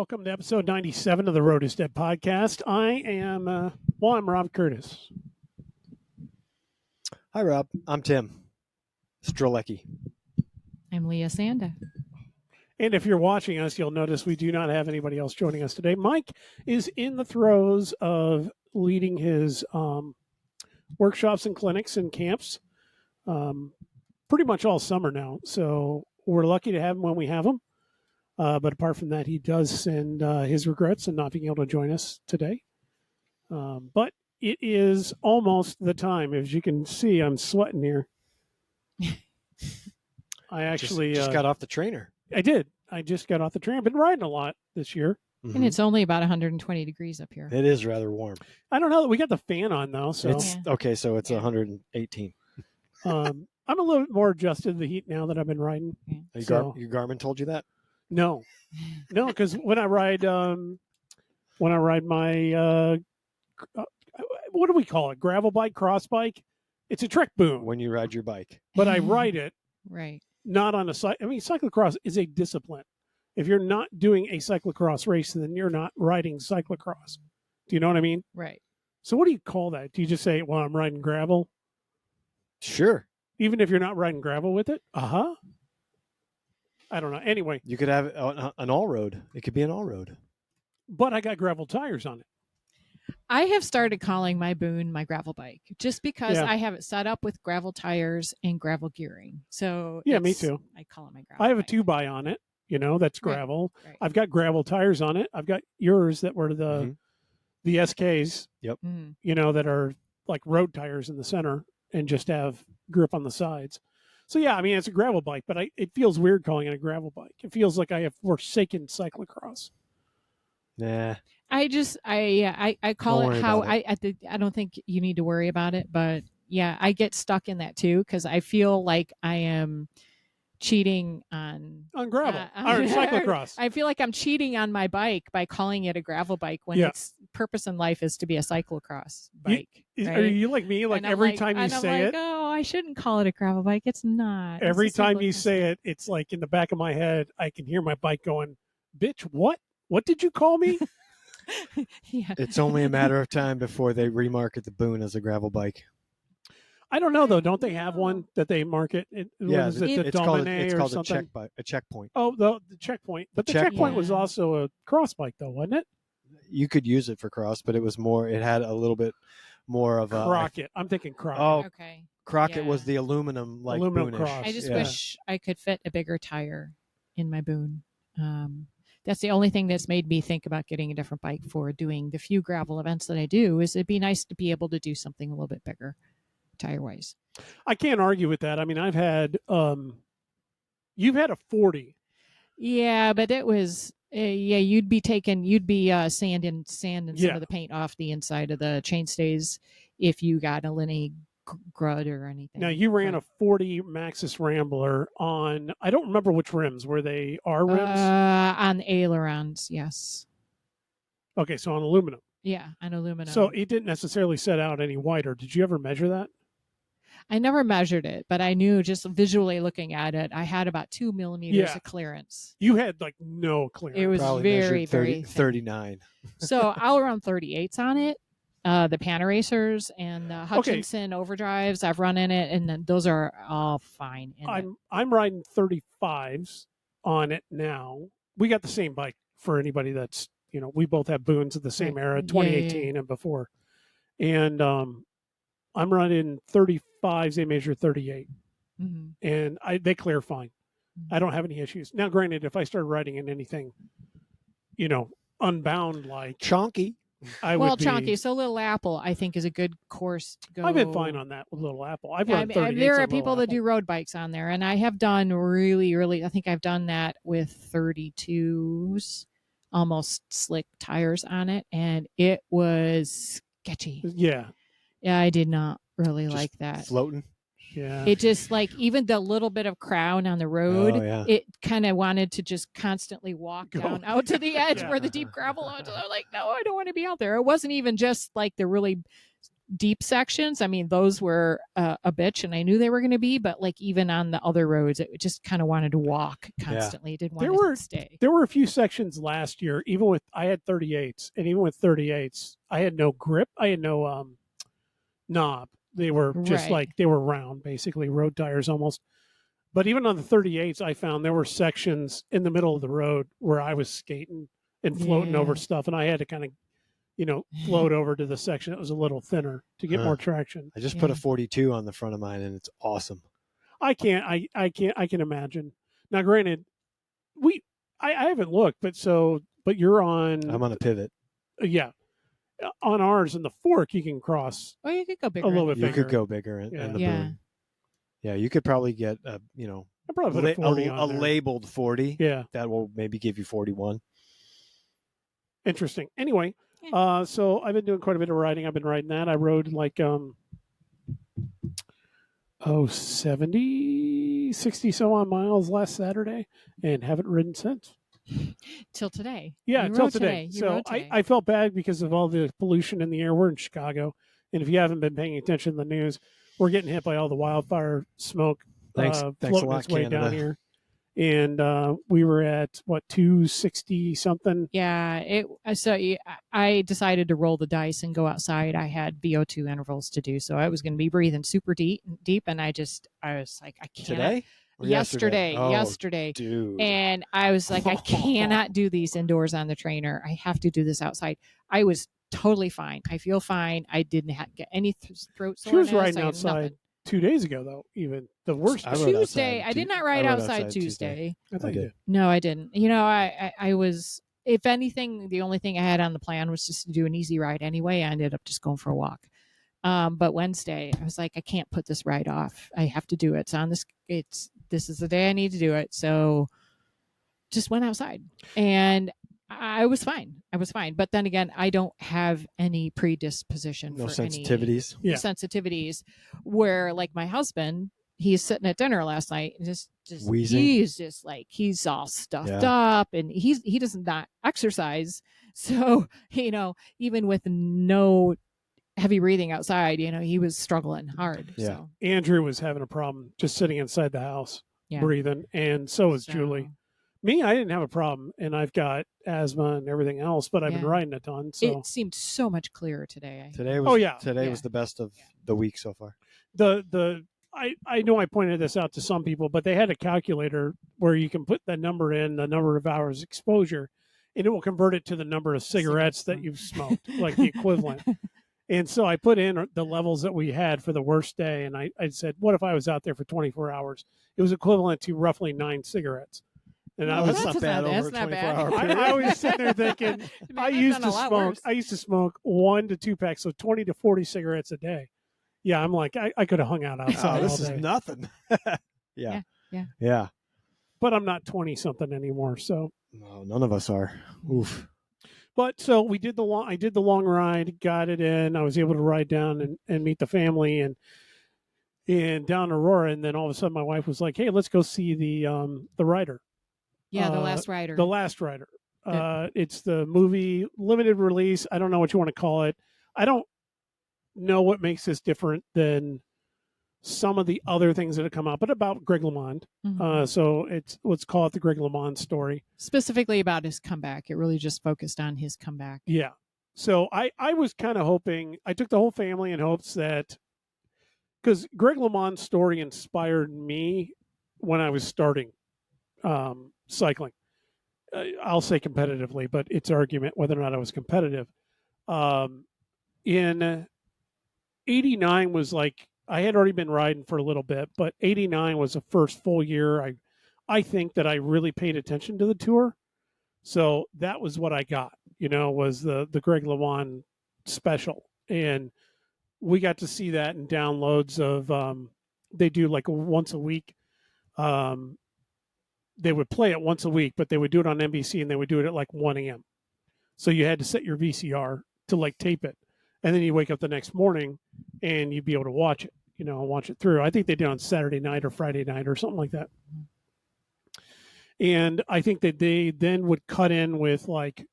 welcome to episode 97 of the Road is Dead podcast. I'm Rob Curtis. Hi, Rob. I'm Tim Strelecki. I'm Leah Sanda. And if you're watching us, you'll notice we do not have anybody else joining us today. Mike is in the throes of leading his workshops and clinics and camps pretty much all summer now. So we're lucky to have him when we have him. But apart from that, he does send his regrets in not being able to join us today. But it is almost the time. As you can see, I'm sweating here. I actually just got off the trainer. I did. I just got off the train. I've been riding a lot this year. Mm-hmm. And it's only about 120 degrees up here. It is rather warm. I don't know. We got the fan on, though. So It's okay. So it's 118. I'm a little bit more adjusted to the heat now that I've been riding. Yeah. Your Garmin told you that? No, because when I ride my what do we call it? Gravel bike, cross bike. It's a trek boom. When you ride your bike. But I ride it Right. not on a cycle. I mean, cyclocross is a discipline. If you're not doing a cyclocross race, then you're not riding cyclocross. Do you know what I mean? Right. So what do you call that? Do you just say, well, I'm riding gravel? Sure. Even if you're not riding gravel with it? Uh-huh. I don't know. Anyway. You could have an all-road. It could be an all-road. But I got gravel tires on it. I have started calling my Boone my gravel bike just because Yeah. I have it set up with gravel tires and gravel gearing. So Yeah, me too. I call it my gravel I have a bike. 2x on it. You know, that's gravel. Right. I've got gravel tires on it. I've got yours that were the SKs, Mhm. you know, that are like road tires in the center and just have grip on the sides. So, yeah, I mean, it's a gravel bike, but it feels weird calling it a gravel bike. It feels like I have forsaken cyclocross. Nah. I call Don't worry it how about I don't think you need to worry about it, but yeah, I get stuck in that too because I feel like I am cheating on gravel or cyclocross. I feel like I'm cheating on my bike by calling it a gravel bike when its purpose in life is to be a cyclocross bike. Are you like me? Like every time you say it, oh, I shouldn't call it a gravel bike. It's not. Every It's a time you cyclocross say bike. it, it's like in the back of my head, I can hear my bike going, "Bitch, what? What did you call me?" Yeah. It's only a matter of time before they remarket the Boone as a gravel bike. I don't know though. Don't they have one that they market? Yeah, is it the it's called Domine or something? a checkpoint. Oh, the checkpoint. But the checkpoint was also a cross bike, though, wasn't it? You could use it for cross, but it was more. It had a little bit more of a Crockett. I'm thinking Crockett. Oh, Okay. Crockett Yeah. was the aluminum Aluminum Boonish. cross. I just Yeah. wish I could fit a bigger tire in my Boone. That's the only thing that's made me think about getting a different bike for doing the few gravel events that I do. Is it'd be nice to be able to do something a little bit bigger, tire wise. I can't argue with that. I mean, I've had you've had a 40. Yeah, but it was you'd be sanding some of the paint off the inside of the chainstays if you got a Linny grud or anything. Now you ran a 40 Maxxis Rambler on, I don't remember which rims. Were they R rims? On ailerons, yes. Okay, so on aluminum. Yeah, on aluminum. So it didn't necessarily set out any wider. Did you ever measure that? I never measured it, but I knew just visually looking at it, I had about 2 millimeters of clearance. You had like no clearance. It was Probably very, measured very thin. 39. So I'll run 38s on it. The Panaracers and the Hutchinson overdrives I've run in it, and then those are all fine. I'm riding 35s on it now. We got the same bike for anybody that's, you know, we both have Boones of the same era, 2018 and before. And I'm running 35s. They measure 38. Mm-hmm. And they clear fine. Mm-hmm. I don't have any issues. Now, granted, if I started riding in anything, you know, unbound like Chonky. Chonky. So Little Apple, I think, is a good course to go. I've been fine on that with Little Apple. I've run 38s. There are on people Little that Apple. do road bikes on there, and I have done really, I think I've done that with 32s, almost slick tires on it, and it was sketchy. Yeah. Yeah, I did not really Just like that. Floating. Yeah. It just like even the little bit of crown on the road, it kind of wanted to just constantly walk down out to the edge where the deep gravel was. I'm like, no, I don't want to be out there. It wasn't even just like the really deep sections, I mean, those were a bitch, and I knew they were going to be. But like even on the other roads, it just kind of wanted to walk constantly. It didn't want to stay. There were a few sections last year, even with I had 38s, and even with 38s, I had no grip. I had no knob. They were just Right. like they were round, basically road tires almost. But even on the 38s, I found there were sections in the middle of the road where I was skating and floating over stuff, and I had to kind of, float over to the section that was a little thinner to get more traction. I just put a 42 on the front of mine, and it's awesome. I can imagine. Now, granted, I haven't looked, but you're on. I'm on a pivot. Yeah, on ours in the fork, you can cross. Oh, you could go bigger. A little bit You bigger. could go bigger in the Yeah. boom. Yeah, you could probably get I probably put a 40 on there. labeled 40. Yeah, that will maybe give you 41. Interesting. Anyway, so I've been doing quite a bit of riding. I've been riding that. I rode like 70, 60 so on miles last Saturday, and haven't ridden since. Till today. Yeah, You till rode today. You So rode today. I felt bad because of all the pollution in the air. We're in Chicago, and if you haven't been paying attention to the news, we're getting hit by all the wildfire smoke Thanks floating a lot, its way Canada. down here. And we were at 260 something. Yeah, I decided to roll the dice and go outside. I had VO2 intervals to do, so I was going to be breathing super deep, and I was like, I can't. Today? Or yesterday, Oh, dude. and I was like, I cannot do these indoors on the trainer. I have to do this outside. I was totally fine. I feel fine. I didn't get any throat soreness. She was riding I had outside nothing. 2 days ago, though. Even the worst. I rode Tuesday. outside I did not ride outside Tuesday. I thought you did. No, I didn't. You know, I was, if anything, the only thing I had on the plan was just to do an easy ride anyway. I ended up just going for a walk. But Wednesday, I was like, I can't put this ride off. I have to do it. It's on this. This is the day I need to do it. So just went outside, and I was fine. But then again, I don't have any predisposition No for sensitivities. any sensitivities. Where like my husband, he's sitting at dinner last night and just Wheezing. he's just like he's all stuffed up, and he does not exercise. So even with no heavy breathing outside, he was struggling hard. Yeah. So Andrew was having a problem just sitting inside the house breathing, and so was Julie. Me, I didn't have a problem, and I've got asthma and everything else, but I've been riding a ton. So it seemed so much clearer today. Today was the best of the week so far. I know I pointed this out to some people, but they had a calculator where you can put the number in, the number of hours exposure, and it will convert it to the number of cigarettes that you've smoked, like the equivalent. And so I put in the levels that we had for the worst day, and I said, what if I was out there for 24 hours? It was equivalent to roughly 9 cigarettes. And that's not bad over a 24-hour period. I always sit there thinking, I used to smoke 1 to 2 packs, so 20 to 40 cigarettes a day. Yeah, I'm like, I could have hung out outside. This all day. is nothing. Yeah. But I'm not 20 something anymore, so no, none of us are. Oof. But so I did the long ride, got it in. I was able to ride down and meet the family and down Aurora, and then all of a sudden my wife was like, "Hey, let's go see the rider." Yeah, The Last Rider. The Last Rider. It's the movie limited release. I don't know what you want to call it. I don't know what makes this different than some of the other things that have come out, but about Greg LeMond. Mm-hmm. So let's call it the Greg LeMond story. Specifically about his comeback. It really just focused on his comeback. Yeah. So I was kind of hoping, I took the whole family in hopes that, because Greg LeMond's story inspired me when I was starting cycling. I'll say competitively, but it's argument whether or not I was competitive. In 89 was like, I had already been riding for a little bit, but 89 was the first full year I think that I really paid attention to the tour. So that was what I got, was the Greg LeMond special. And we got to see that in downloads of, they do like once a week. They would play it once a week, but they would do it on NBC and they would do it at like 1 a.m. So you had to set your VCR to like tape it. And then you wake up the next morning and you'd be able to watch it, watch it through. I think they did on Saturday night or Friday night or something like that. And I think that they then would cut in with like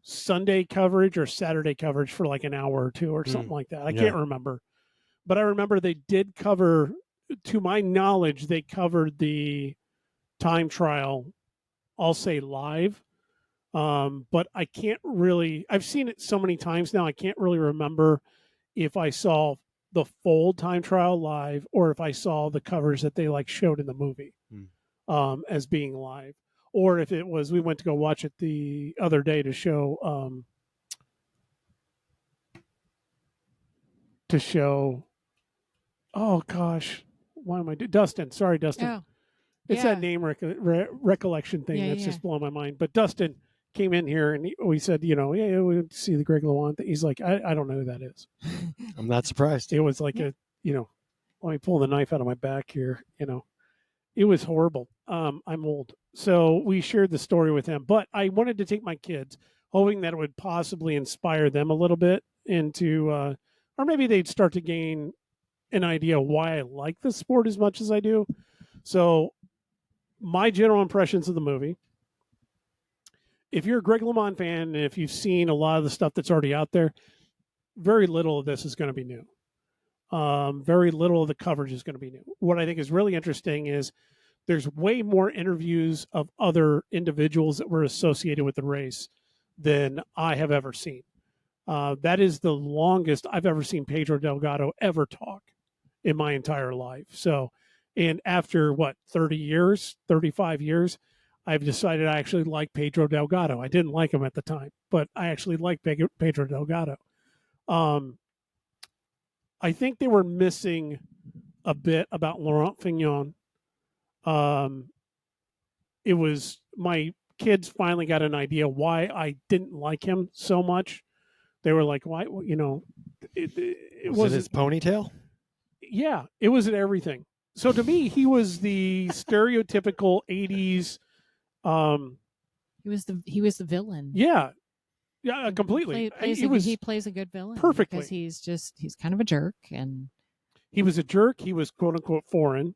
Sunday coverage or Saturday coverage for like an hour or two or something like that. I can't remember. But I remember they did cover, to my knowledge, they covered the time trial, I'll say live. But I can't really, I've seen it so many times now, I can't really remember if I saw the full time trial live or if I saw the covers that they like showed in the movie as being live. Or if it was, we went to go watch it the other day to show, oh gosh, why am I Dustin? Sorry, Dustin. Oh, It's yeah. that name recollection thing that's just blowing my mind. But Dustin came in here and we said, yeah, we went to see the Greg LeMond thing. He's like, I don't know who that is. I'm not surprised. It was like let me pull the knife out of my back here. It was horrible. I'm old. So we shared the story with him, but I wanted to take my kids, hoping that it would possibly inspire them a little bit into, or maybe they'd start to gain an idea why I like the sport as much as I do. So my general impressions of the movie. If you're a Greg LeMond fan and if you've seen a lot of the stuff that's already out there, very little of this is going to be new. Very little of the coverage is going to be new. What I think is really interesting is there's way more interviews of other individuals that were associated with the race than I have ever seen. That is the longest I've ever seen Pedro Delgado ever talk in my entire life. So, and after 30 years, 35 years, I've decided I actually like Pedro Delgado. I didn't like him at the time, but I actually like Pedro Delgado. I think they were missing a bit about Laurent Fignon. It was my kids finally got an idea why I didn't like him so much. They were like, "Why?" It was it his ponytail? Yeah, it was everything. So to me, he was the stereotypical '80s. He was the villain. Yeah, completely. He plays a good villain perfectly because he's kind of a jerk, and he was a jerk. He was quote unquote foreign.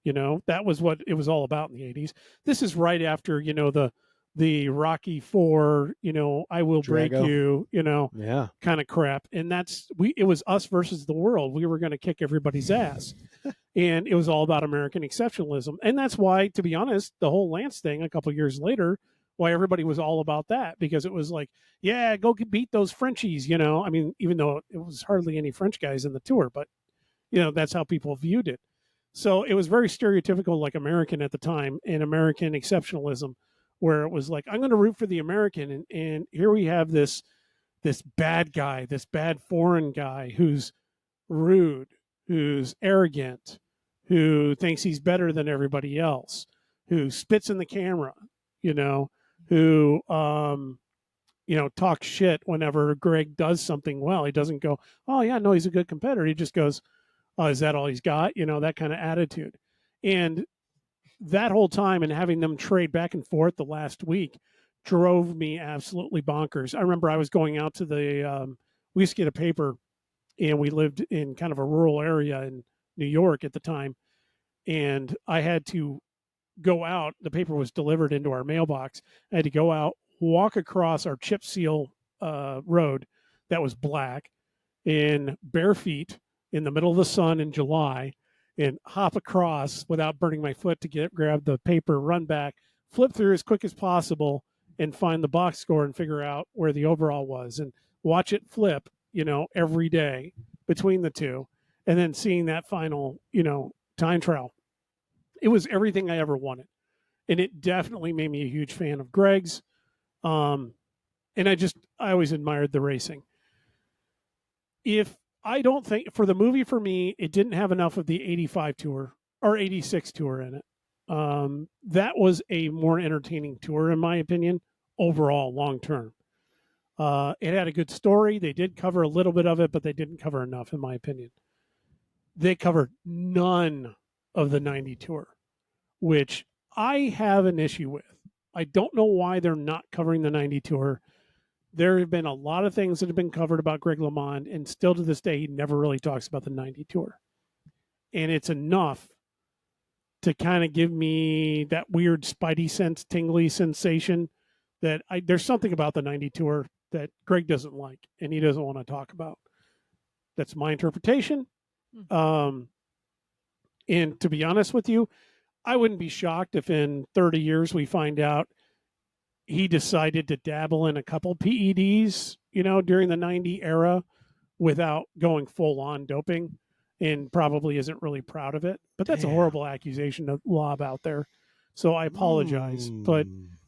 That was what it was all about in the '80s. This is right after the Rocky IV, I will break you, kind of crap. And it was us versus the world. We were going to kick everybody's ass. And it was all about American exceptionalism. And that's why, to be honest, the whole Lance thing a couple of years later, why everybody was all about that, because it was like, yeah, go beat those Frenchies, I mean, even though it was hardly any French guys in the tour, but that's how people viewed it. So it was very stereotypical, like American at the time, and American exceptionalism, where it was like, I'm going to root for the American. And here we have this bad guy, this bad foreign guy who's rude, who's arrogant, who thinks he's better than everybody else, who spits in the camera, who, talks shit whenever Greg does something well. He doesn't go, oh, yeah, no, he's a good competitor. He just goes, oh, is that all he's got? That kind of attitude. And that whole time and having them trade back and forth the last week drove me absolutely bonkers. I remember I was going out to we used to get a paper, and we lived in kind of a rural area in New York at the time. And I had to go out. The paper was delivered into our mailbox. I had to go out, walk across our chip seal road that was black in bare feet in the middle of the sun in July, and hop across without burning my foot to grab the paper, run back, flip through as quick as possible, and find the box score and figure out where the overall was, and watch it flip, every day between the two, and then seeing that final, time trial. It was everything I ever wanted. And it definitely made me a huge fan of Greg's. And I always admired the racing. I don't think for the movie, for me, it didn't have enough of the 85 tour or 86 tour in it. That was a more entertaining tour, in my opinion, overall, long term. It had a good story. They did cover a little bit of it, but they didn't cover enough, in my opinion. They covered none of the 90 tour, which I have an issue with. I don't know why they're not covering the 90 tour. There have been a lot of things that have been covered about Greg LeMond, and still to this day, he never really talks about the 90 tour. And it's enough to kind of give me that weird spidey sense, tingly sensation that there's something about the 90 tour that Greg doesn't like and he doesn't want to talk about. That's my interpretation. And to be honest with you, I wouldn't be shocked if in 30 years we find out he decided to dabble in a couple PEDs, during the 90 era without going full on doping, and probably isn't really proud of it. But that's a horrible accusation to lob out there. So I apologize. But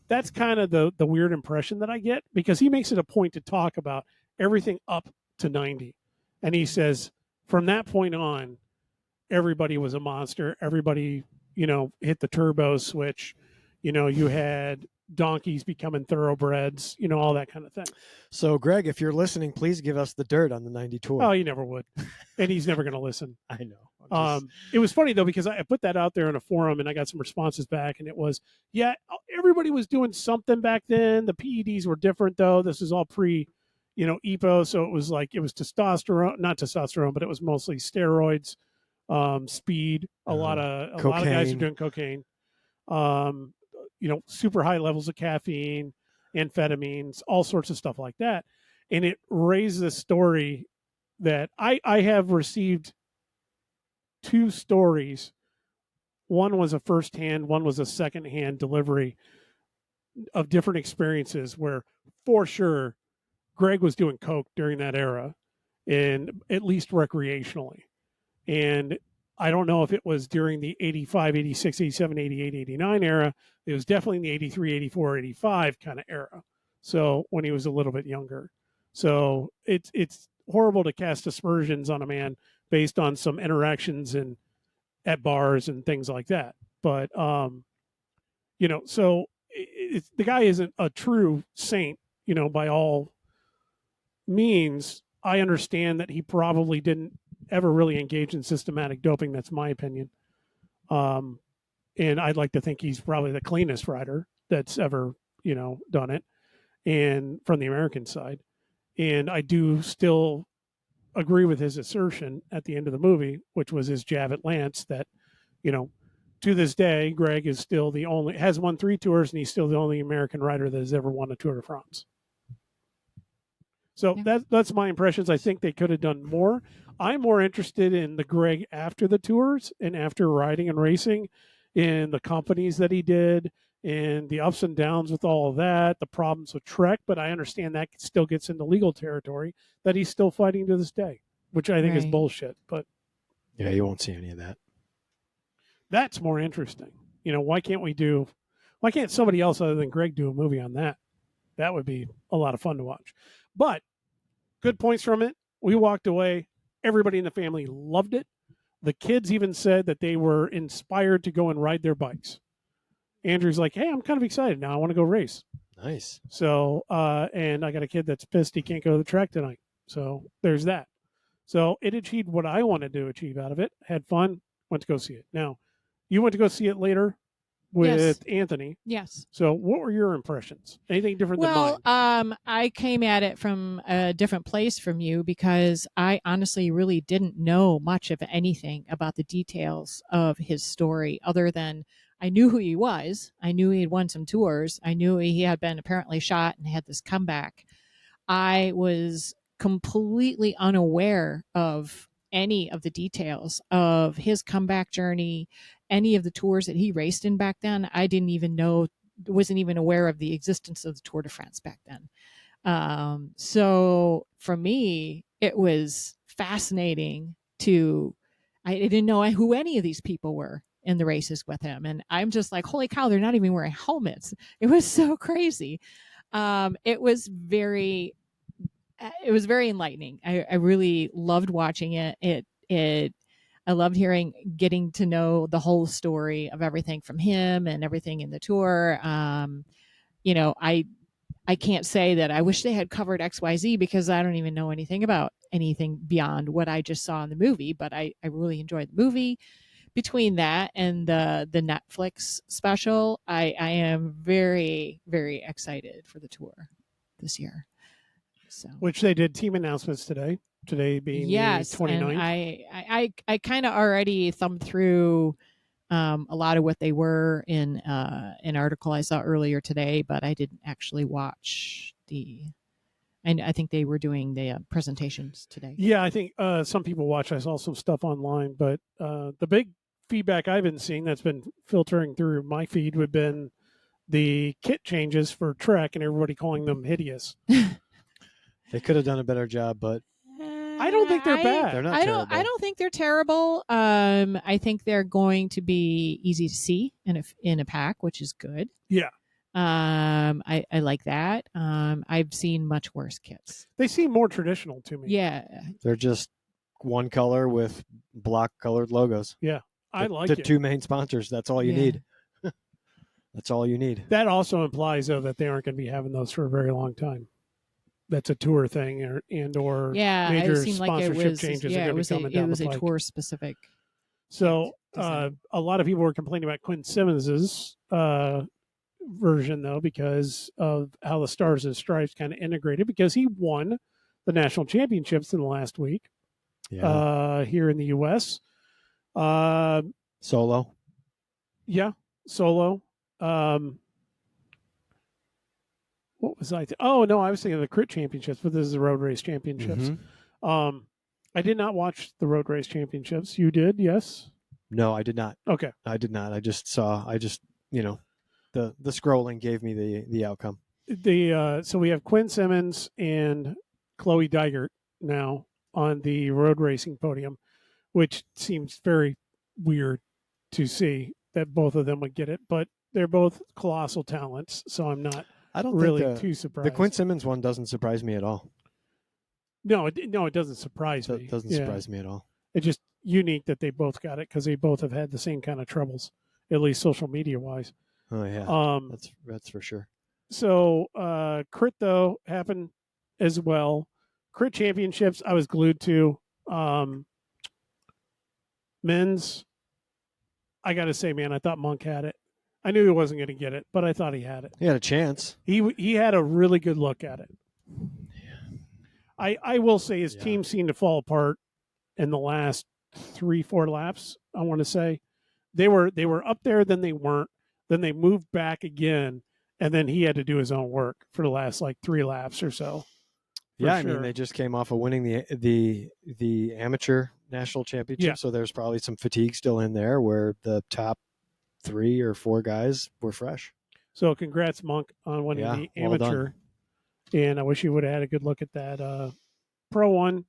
that's kind of the weird impression that I get, because he makes it a point to talk about everything up to 90. And he says, from that point on, everybody was a monster. Everybody, hit the turbo switch. You had donkeys becoming thoroughbreds, all that kind of thing. So, Greg, if you're listening, please give us the dirt on the 90 tour. Oh, he never would. And he's never going to listen. I know. It was funny, though, because I put that out there in a forum and I got some responses back. And it was, yeah, everybody was doing something back then. The PEDs were different, though. This is all pre, EPO. So it was like, it was testosterone, not testosterone, but it was mostly steroids, speed. A lot of guys are doing cocaine. Super high levels of caffeine, amphetamines, all sorts of stuff like that. And it raised this story that I have received 2 stories. One was a firsthand, one was a secondhand delivery of different experiences where, for sure, Greg was doing coke during that era, and at least recreationally. And I don't know if it was during the 85, 86, 87, 88, 89 era. It was definitely in the 83, 84, 85 kind of era. So when he was a little bit younger. So it's horrible to cast aspersions on a man based on some interactions at bars and things like that. But, so the guy isn't a true saint, by all means. I understand that he probably didn't ever really engage in systematic doping. That's my opinion. And I'd like to think he's probably the cleanest rider that's ever, done it, and from the American side. And I do still agree with his assertion at the end of the movie, which was his jab at Lance, that, to this day, Greg is still has won 3 tours, and he's still the only American rider that has ever won a Tour de France. So that's my impressions. I think they could have done more. I'm more interested in the Greg after the tours and after riding and racing, in the companies that he did, and the ups and downs with all of that, the problems with Trek. But I understand that still gets into legal territory that he's still fighting to this day, which I think is bullshit. But yeah, you won't see any of that. That's more interesting. Why can't somebody else other than Greg do a movie on that? That would be a lot of fun to watch. But good points from it. We walked away. Everybody in the family loved it. The kids even said that they were inspired to go and ride their bikes. Andrew's like, hey, I'm kind of excited now. I want to go race. Nice. So, and I got a kid that's pissed he can't go to the track tonight. So there's that. So it achieved what I wanted to achieve out of it. Had fun. Went to go see it. Now, you went to go see it later with Anthony. Yes. So what were your impressions? Anything different than mine? I came at it from a different place from you, because I honestly really didn't know much of anything about the details of his story, other than I knew who he was. I knew he had won some tours. I knew he had been apparently shot and had this comeback. I was completely unaware of any of the details of his comeback journey, any of the tours that he raced in back then. I didn't even know, wasn't even aware of the existence of the Tour de France back then. So for me, it was fascinating I didn't know who any of these people were in the races with him. And I'm just like, holy cow, they're not even wearing helmets. It was so crazy. It was very enlightening. I really loved watching it. I loved getting to know the whole story of everything from him and everything in the tour. I can't say that I wish they had covered XYZ, because I don't even know anything about anything beyond what I just saw in the movie, but I really enjoyed the movie. Between that and the Netflix special, I am very, very excited for the tour this year. So, which they did team announcements today. Today being the 29th. And I kind of already thumbed through a lot of what they were in an article I saw earlier today, but I didn't actually watch and I think they were doing the presentations today. Yeah, I think some people watch. I saw some stuff online, but the big feedback I've been seeing that's been filtering through my feed would have been the kit changes for Trek and everybody calling them hideous. They could have done a better job, but I don't think they're bad. they're not I terrible. don't think they're terrible. I think they're going to be easy to see in a pack, which is good. Yeah. I like that. I've seen much worse kits. They seem more traditional to me. Yeah. They're just one color with block colored logos. I like the it. two main sponsors. That's all you Yeah. need. That's all you need. That also implies, though, that they aren't going to be having those for a very long time. That's a tour thing, or Yeah, major it seemed like it sponsorship was. changes Yeah, are it going to was be coming a down the pike. tour specific. So design. a lot of people were complaining about Quinn Simmons's version, though, because of how the Stars and Stripes kind of integrated, because he won the national championships in the last week here in the U.S. Solo. Yeah, solo. What was I? Oh no, I was thinking of the crit championships, but this is the road race championships. Mhm. I did not watch the road race championships. You did, yes? No, I did not. Okay. I did not. I just the scrolling gave me the outcome. So we have Quinn Simmons and Chloe Dygert now on the road racing podium, which seems very weird to see that both of them would get it, but they're both colossal talents, so I'm not I don't really think too surprised. the Quinn Simmons one doesn't surprise me at all. No, it doesn't surprise me. It doesn't surprise me at all. It's just unique that they both got it because they both have had the same kind of troubles, at least social media wise. Oh yeah, that's for sure. So crit though happened as well. Crit championships I was glued to. Men's, I got to say, man, I thought Monk had it. I knew he wasn't going to get it, but I thought he had it. He had a chance. He had a really good look at it. I will say his team seemed to fall apart in the last 3-4 laps. I want to say they were up there, then they weren't, then they moved back again, and then he had to do his own work for the last like 3 laps or so. Yeah, I mean they just came off of winning the amateur national championship, Yeah. so there's probably some fatigue still in there where the top 3 or 4 guys were fresh. So congrats, Monk, on winning the amateur. Well, and I wish you would have had a good look at that pro one,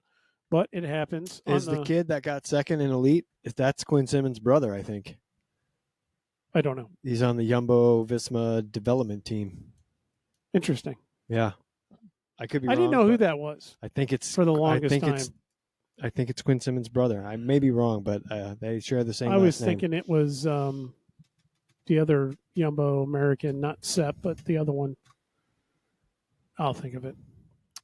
but it happens. Is the kid that got second in elite? If that's Quinn Simmons' brother, I think. I don't know. He's on the Jumbo Visma development team. Interesting. Yeah, I could be wrong. I didn't know who that was. I think it's for the longest time. I think it's Quinn Simmons' brother. I may be wrong, but they share the same. I was last name. thinking it was the other Jumbo American, not Sepp, but the other one. I'll think of it.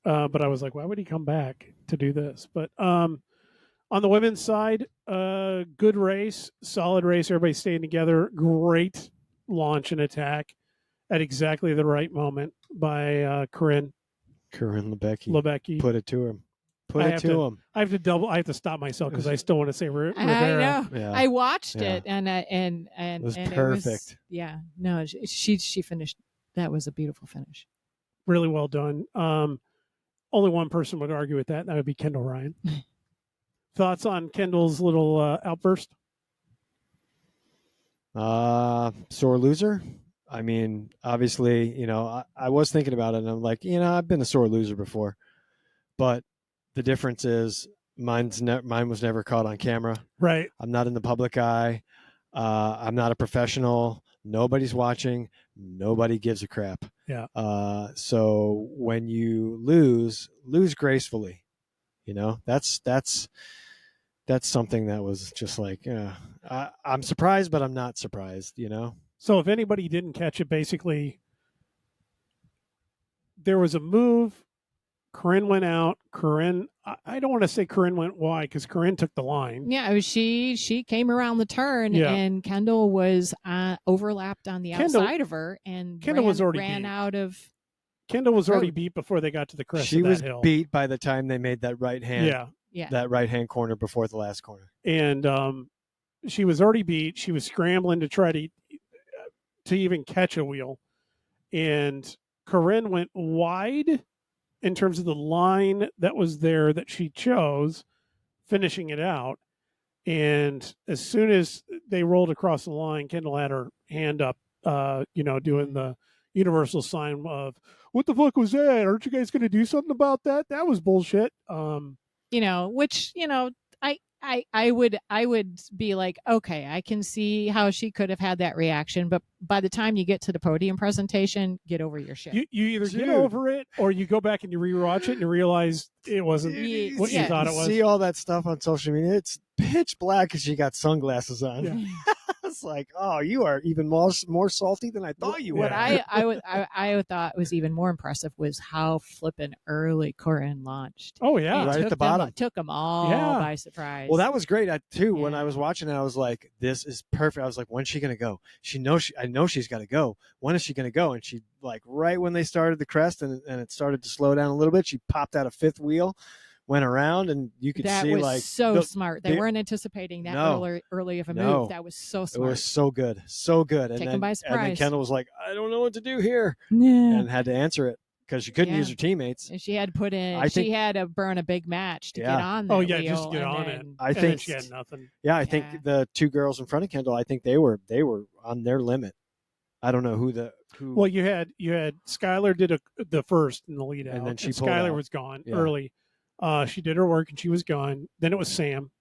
But I was like, why would he come back to do this? But on the women's side, good race, solid race. Everybody staying together. Great launch and attack at exactly the right moment by Corinne Lebecki. Put it to him. Put it to him. I have to stop myself because I still want to say Rivera. I know. Yeah. I watched it and it was and perfect. She finished. That was a beautiful finish. Really well done. Only one person would argue with that. And that would be Kendall Ryan. Thoughts on Kendall's little outburst? Sore loser. I mean, obviously, I was thinking about it, and I'm like, I've been a sore loser before, but the difference is mine was never caught on camera. Right. I'm not in the public eye. I'm not a professional. Nobody's watching. Nobody gives a crap. Yeah. So when you lose gracefully. That's something that was just like, I'm surprised, but I'm not surprised. So if anybody didn't catch it, basically, there was a move. Corinne went out. I don't want to say Corinne went wide because Corinne took the line. Yeah, she came around the turn, and Kendall was overlapped on the outside of her, and Kendall was already ran beat. out of. Kendall was already beat before they got to the crest She of that was hill. beat by the time they made that right hand. Yeah. That right hand corner before the last corner. And she was already beat. She was scrambling to try to even catch a wheel, and Corinne went wide in terms of the line that was there that she chose, finishing it out. And as soon as they rolled across the line, Kendall had her hand up, doing the universal sign of, "What the fuck was that? Aren't you guys going to do something about that? That was bullshit." Which I would be like, okay, I can see how she could have had that reaction, but by the time you get to the podium presentation, get over your shit. You either get over it or you go back and you rewatch it and you realize it wasn't what you thought it was. See all that stuff on social media. It's pitch black and she got sunglasses on. Yeah. It's like, oh, you are even more salty than I thought you were. What I thought was even more impressive was how flippin' early Corinne launched. Oh yeah, right at the bottom. Took them all by surprise. Well, that was great too. When I was watching it, I was like, "This is perfect." I was like, "When's she gonna go? I know she's got to go. When is she gonna go?" And she like right when they started the crest and it started to slow down a little bit, she popped out a fifth wheel, went around, and you could that see was like so smart. They weren't anticipating that early of a move. That was so smart. It was so good, so good. Take them by surprise. And then Kendall was like, "I don't know what to do here," yeah. and had to answer it because she couldn't use her teammates. And she had put in. She had to burn a big match to get on. Oh yeah, just get on it. I think she had nothing. Yeah, I think the two girls in front of Kendall, I think they were on their limit. I don't know who. Well, you had Skylar did the first in the lead out, and then Skylar was gone early. She did her work and she was gone. Then it was Sam.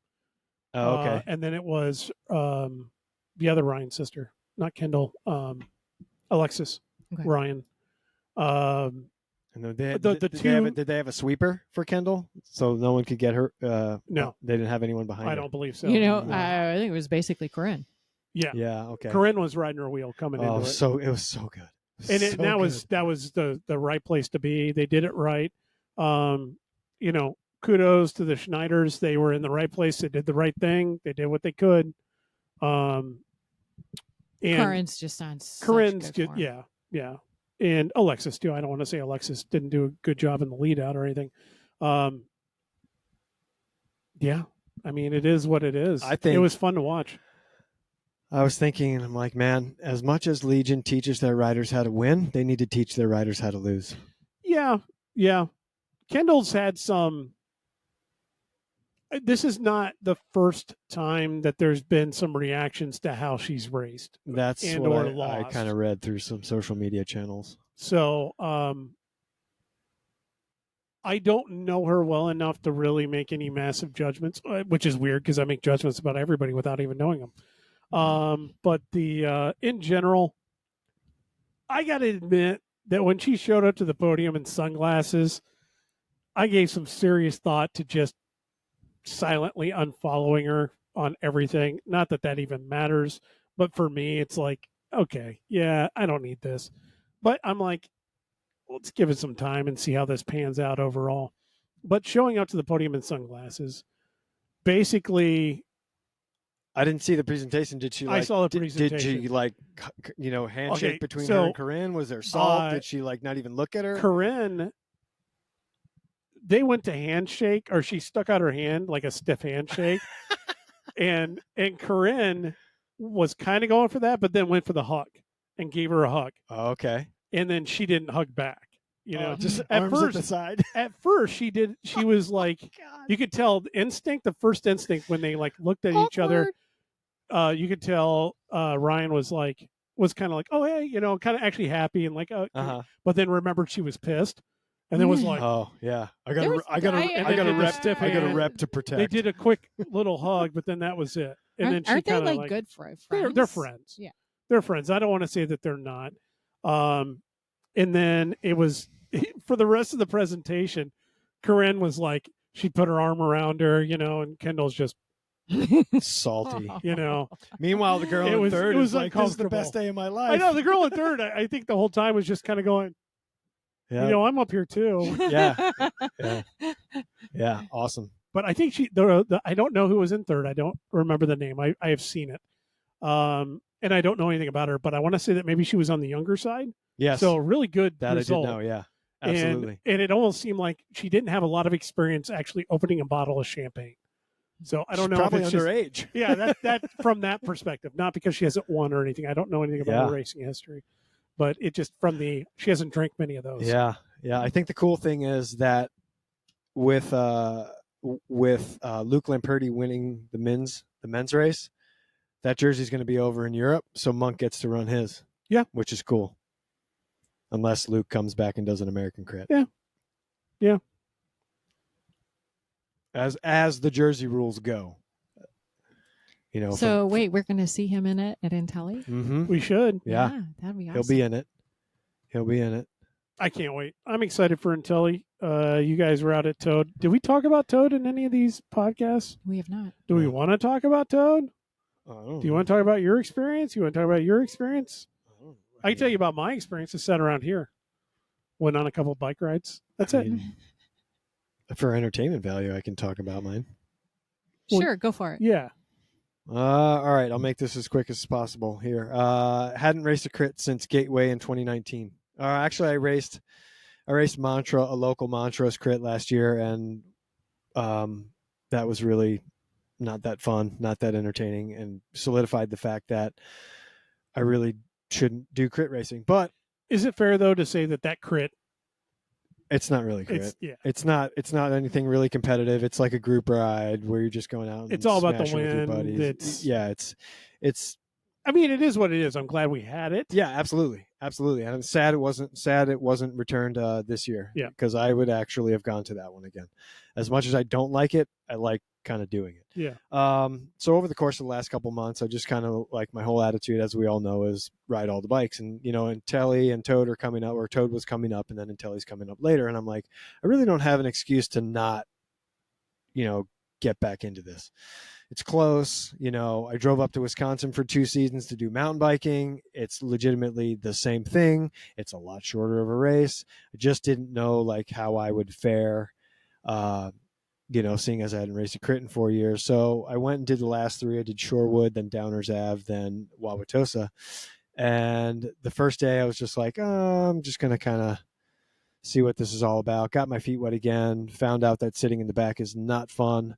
Oh, okay. And then it was the other Ryan sister, not Kendall, Alexis, Ryan. And did they have a sweeper for Kendall so no one could get her? No, they didn't have anyone behind. I don't believe so. I think it was basically Corinne. Yeah. Yeah. Okay. Corinne was riding her wheel coming into it. So it was so good. That was the right place to be. They did it right. Kudos to the Schneiders. They were in the right place. They did the right thing. They did what they could. And Corinne's just on. Corinne's just yeah. And Alexis too. I don't want to say Alexis didn't do a good job in the lead out or anything. Yeah. I mean, it is what it is. I think it was fun to watch. I was thinking, I'm like, man, as much as Legion teaches their riders how to win, they need to teach their riders how to lose. Yeah. Yeah. Kendall's had some. This is not the first time that there's been some reactions to how she's raced. That's what I kind of read through some social media channels. So I don't know her well enough to really make any massive judgments, which is weird because I make judgments about everybody without even knowing them. But in general, I got to admit that when she showed up to the podium in sunglasses, I gave some serious thought to just silently unfollowing her on everything. Not that even matters, but for me, it's like, okay, yeah, I don't need this. But I'm like, let's give it some time and see how this pans out overall. But showing up to the podium in sunglasses, basically, I didn't see the presentation. Did she? I saw the presentation. Did she handshake between her and Corinne? Was there salt? Did she not even look at her? Corinne, they went to handshake, or she stuck out her hand like a stiff handshake, and Corinne was kind of going for that, but then went for the hug and gave her a hug. Oh, okay. And then she didn't hug back. Just at first, at the side. At first, she did. She was like, you could tell the first instinct when they looked at each other. You could tell Ryan was kind of like, oh hey, kind of actually happy and but then remembered she was pissed. And then was like, "Oh yeah, I got a rep to protect." They did a quick little hug, but then that was it. And then she kind of good friends. They're friends. Yeah, they're friends. I don't want to say that they're not. And then it was for the rest of the presentation. Corinne was like, she put her arm around her, and Kendall's just salty, Meanwhile, the girl in third was like, "This is the best day of my life." I know the girl in third. I think the whole time was just kind of going. Yeah. I'm up here too. Yeah, awesome. But I think I don't know who was in third. I don't remember the name. I have seen it, and I don't know anything about her. But I want to say that maybe she was on the younger side. Yes. So really good that result. I did know. Yeah, absolutely. And it almost seemed like she didn't have a lot of experience actually opening a bottle of champagne. So I don't She's know probably if it's just, underage. yeah, that from that perspective, not because she hasn't won or anything. I don't know anything about her racing history, but it just she hasn't drank many of those. Yeah. I think the cool thing is that with Luke Lamperti winning the men's race, that jersey's going to be over in Europe, so Monk gets to run his. Yeah, which is cool. Unless Luke comes back and does an American crit. Yeah. As the jersey rules go. So wait, we're going to see him in it at Intelli? Mm-hmm. We should. Yeah, that'd be awesome. He'll be in it. I can't wait. I'm excited for Intelli. You guys were out at Toad. Did we talk about Toad in any of these podcasts? We have not. Do we want to talk about Toad? Do you want to talk about your experience? You want to talk about your experience? I can tell you about my experience. I sat around here. Went on a couple bike rides. That's it. For entertainment value, I can talk about mine. Sure, go for it. Yeah. All right, I'll make this as quick as possible here. Hadn't raced a crit since Gateway in 2019. Actually, I raced Montrose, a local Montrose crit last year, and that was really not that fun, not that entertaining, and solidified the fact that I really shouldn't do crit racing. But is it fair though to say that crit? It's not really crit. It's not anything really competitive. It's like a group ride where you're just going out. It's all about the win. It's. I mean, it is what it is. I'm glad we had it. Yeah, absolutely. And I'm sad it wasn't returned this year. Yeah, because I would actually have gone to that one again. As much as I don't like it, I like kind of doing it. Yeah. So over the course of the last couple months, I just kind of like my whole attitude, as we all know, is ride all the bikes. And Intelli and Toad are coming up, or Toad was coming up, and then Intelli's coming up later. And I'm like, I really don't have an excuse to not, get back into this. It's close. I drove up to Wisconsin for 2 seasons to do mountain biking. It's legitimately the same thing. It's a lot shorter of a race. I just didn't know how I would fare, seeing as I hadn't raced a crit in 4 years. So I went and did the last 3. I did Shorewood, then Downers Ave, then Wauwatosa. And the first day I was just like, I'm just going to kind of see what this is all about. Got my feet wet again. Found out that sitting in the back is not fun.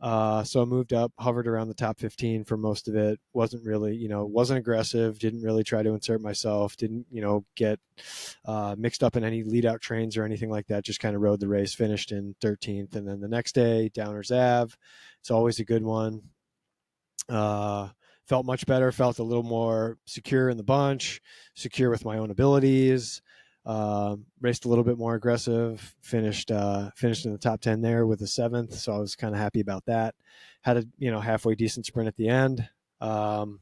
So I moved up, hovered around the top 15 for most of it. Wasn't really, wasn't aggressive. Didn't really try to insert myself. Didn't, get mixed up in any lead out trains or anything like that. Just kind of rode the race, finished in 13th. And then the next day, Downers Ave. It's always a good one. Felt much better. Felt a little more secure in the bunch, secure with my own abilities. Raced a little bit more aggressive, finished in the top 10 there with a 7th. So I was kind of happy about that. Had a, halfway decent sprint at the end. And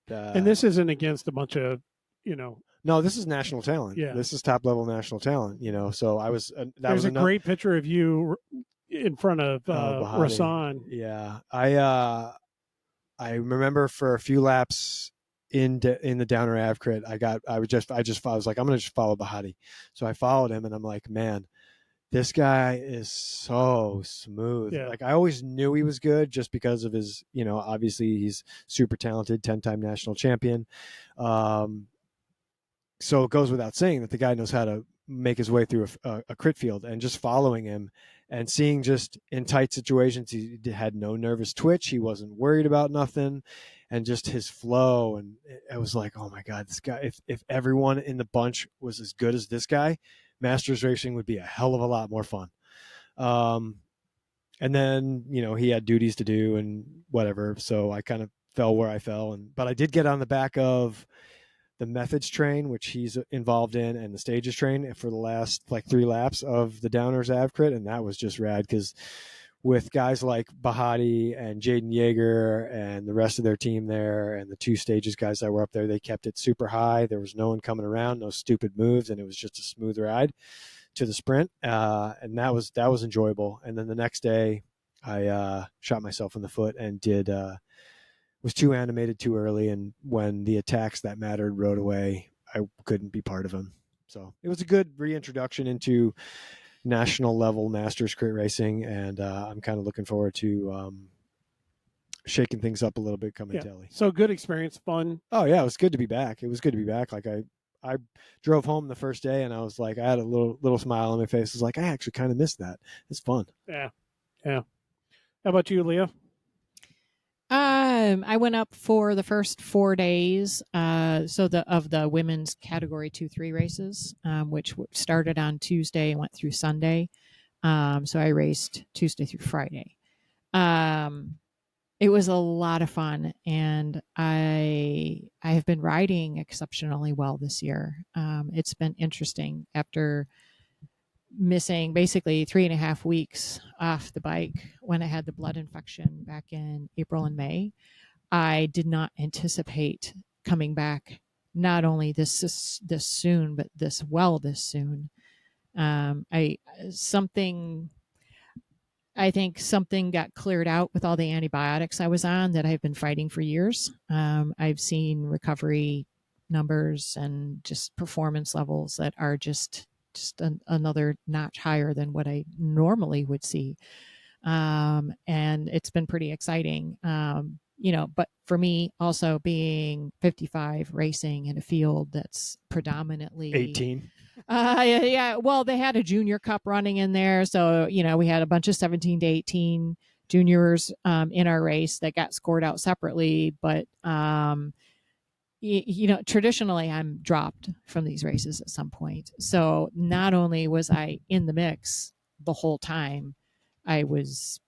this isn't against a bunch of, no, this is national talent. Yeah. This is top level national talent, so I was, there's a great picture of you in front of, Rasan. Yeah. I remember for a few laps in the Downer Ave crit, I was like, I'm going to just follow Bahati. So I followed him and I'm like, man, this guy is so smooth. Yeah. I always knew he was good just because of his, obviously he's super talented, 10-time national champion. So it goes without saying that the guy knows how to make his way through a crit field, and just following him and seeing just in tight situations, he had no nervous twitch. He wasn't worried about nothing, and just his flow. And I was like, oh my God, this guy, if everyone in the bunch was as good as this guy, Masters racing would be a hell of a lot more fun. And then, he had duties to do and whatever. So I kind of fell where I fell. But I did get on the back of the methods train, which he's involved in, and the stages train for the last 3 laps of the Downers Ave crit. And that was just rad because with guys like Bahati and Jaden Yeager and the rest of their team there, and the 2 stages guys that were up there, they kept it super high. There was no one coming around, no stupid moves, and it was just a smooth ride to the sprint. And that was enjoyable. And then the next day I shot myself in the foot and was too animated too early, and when the attacks that mattered rode away, I couldn't be part of them. So it was a good reintroduction into national level Masters crit racing, and I'm kind of looking forward to shaking things up a little bit coming Telly. So good experience, fun. Oh yeah, it was good to be back. I drove home the first day and I was like, I had a little smile on my face. I was like, I actually kind of missed that. It's fun. Yeah. How about you, Leah? I went up for the first 4 days. So the women's category 2-3 races, which started on Tuesday and went through Sunday. So I raced Tuesday through Friday. It was a lot of fun, and I have been riding exceptionally well this year. It's been interesting after missing basically 3.5 weeks off the bike when I had the blood infection back in April and May. I did not anticipate coming back not only this soon, but this soon. I think something got cleared out with all the antibiotics I was on that I've been fighting for years. I've seen recovery numbers and just performance levels that are just another notch higher than what I normally would see. And it's been pretty exciting. But for me, also being 55, racing in a field that's predominantly 18. Yeah. Well, they had a junior cup running in there, so we had a bunch of 17 to 18 juniors in our race that got scored out separately. But traditionally, I'm dropped from these races at some point. So not only was I in the mix the whole time, I was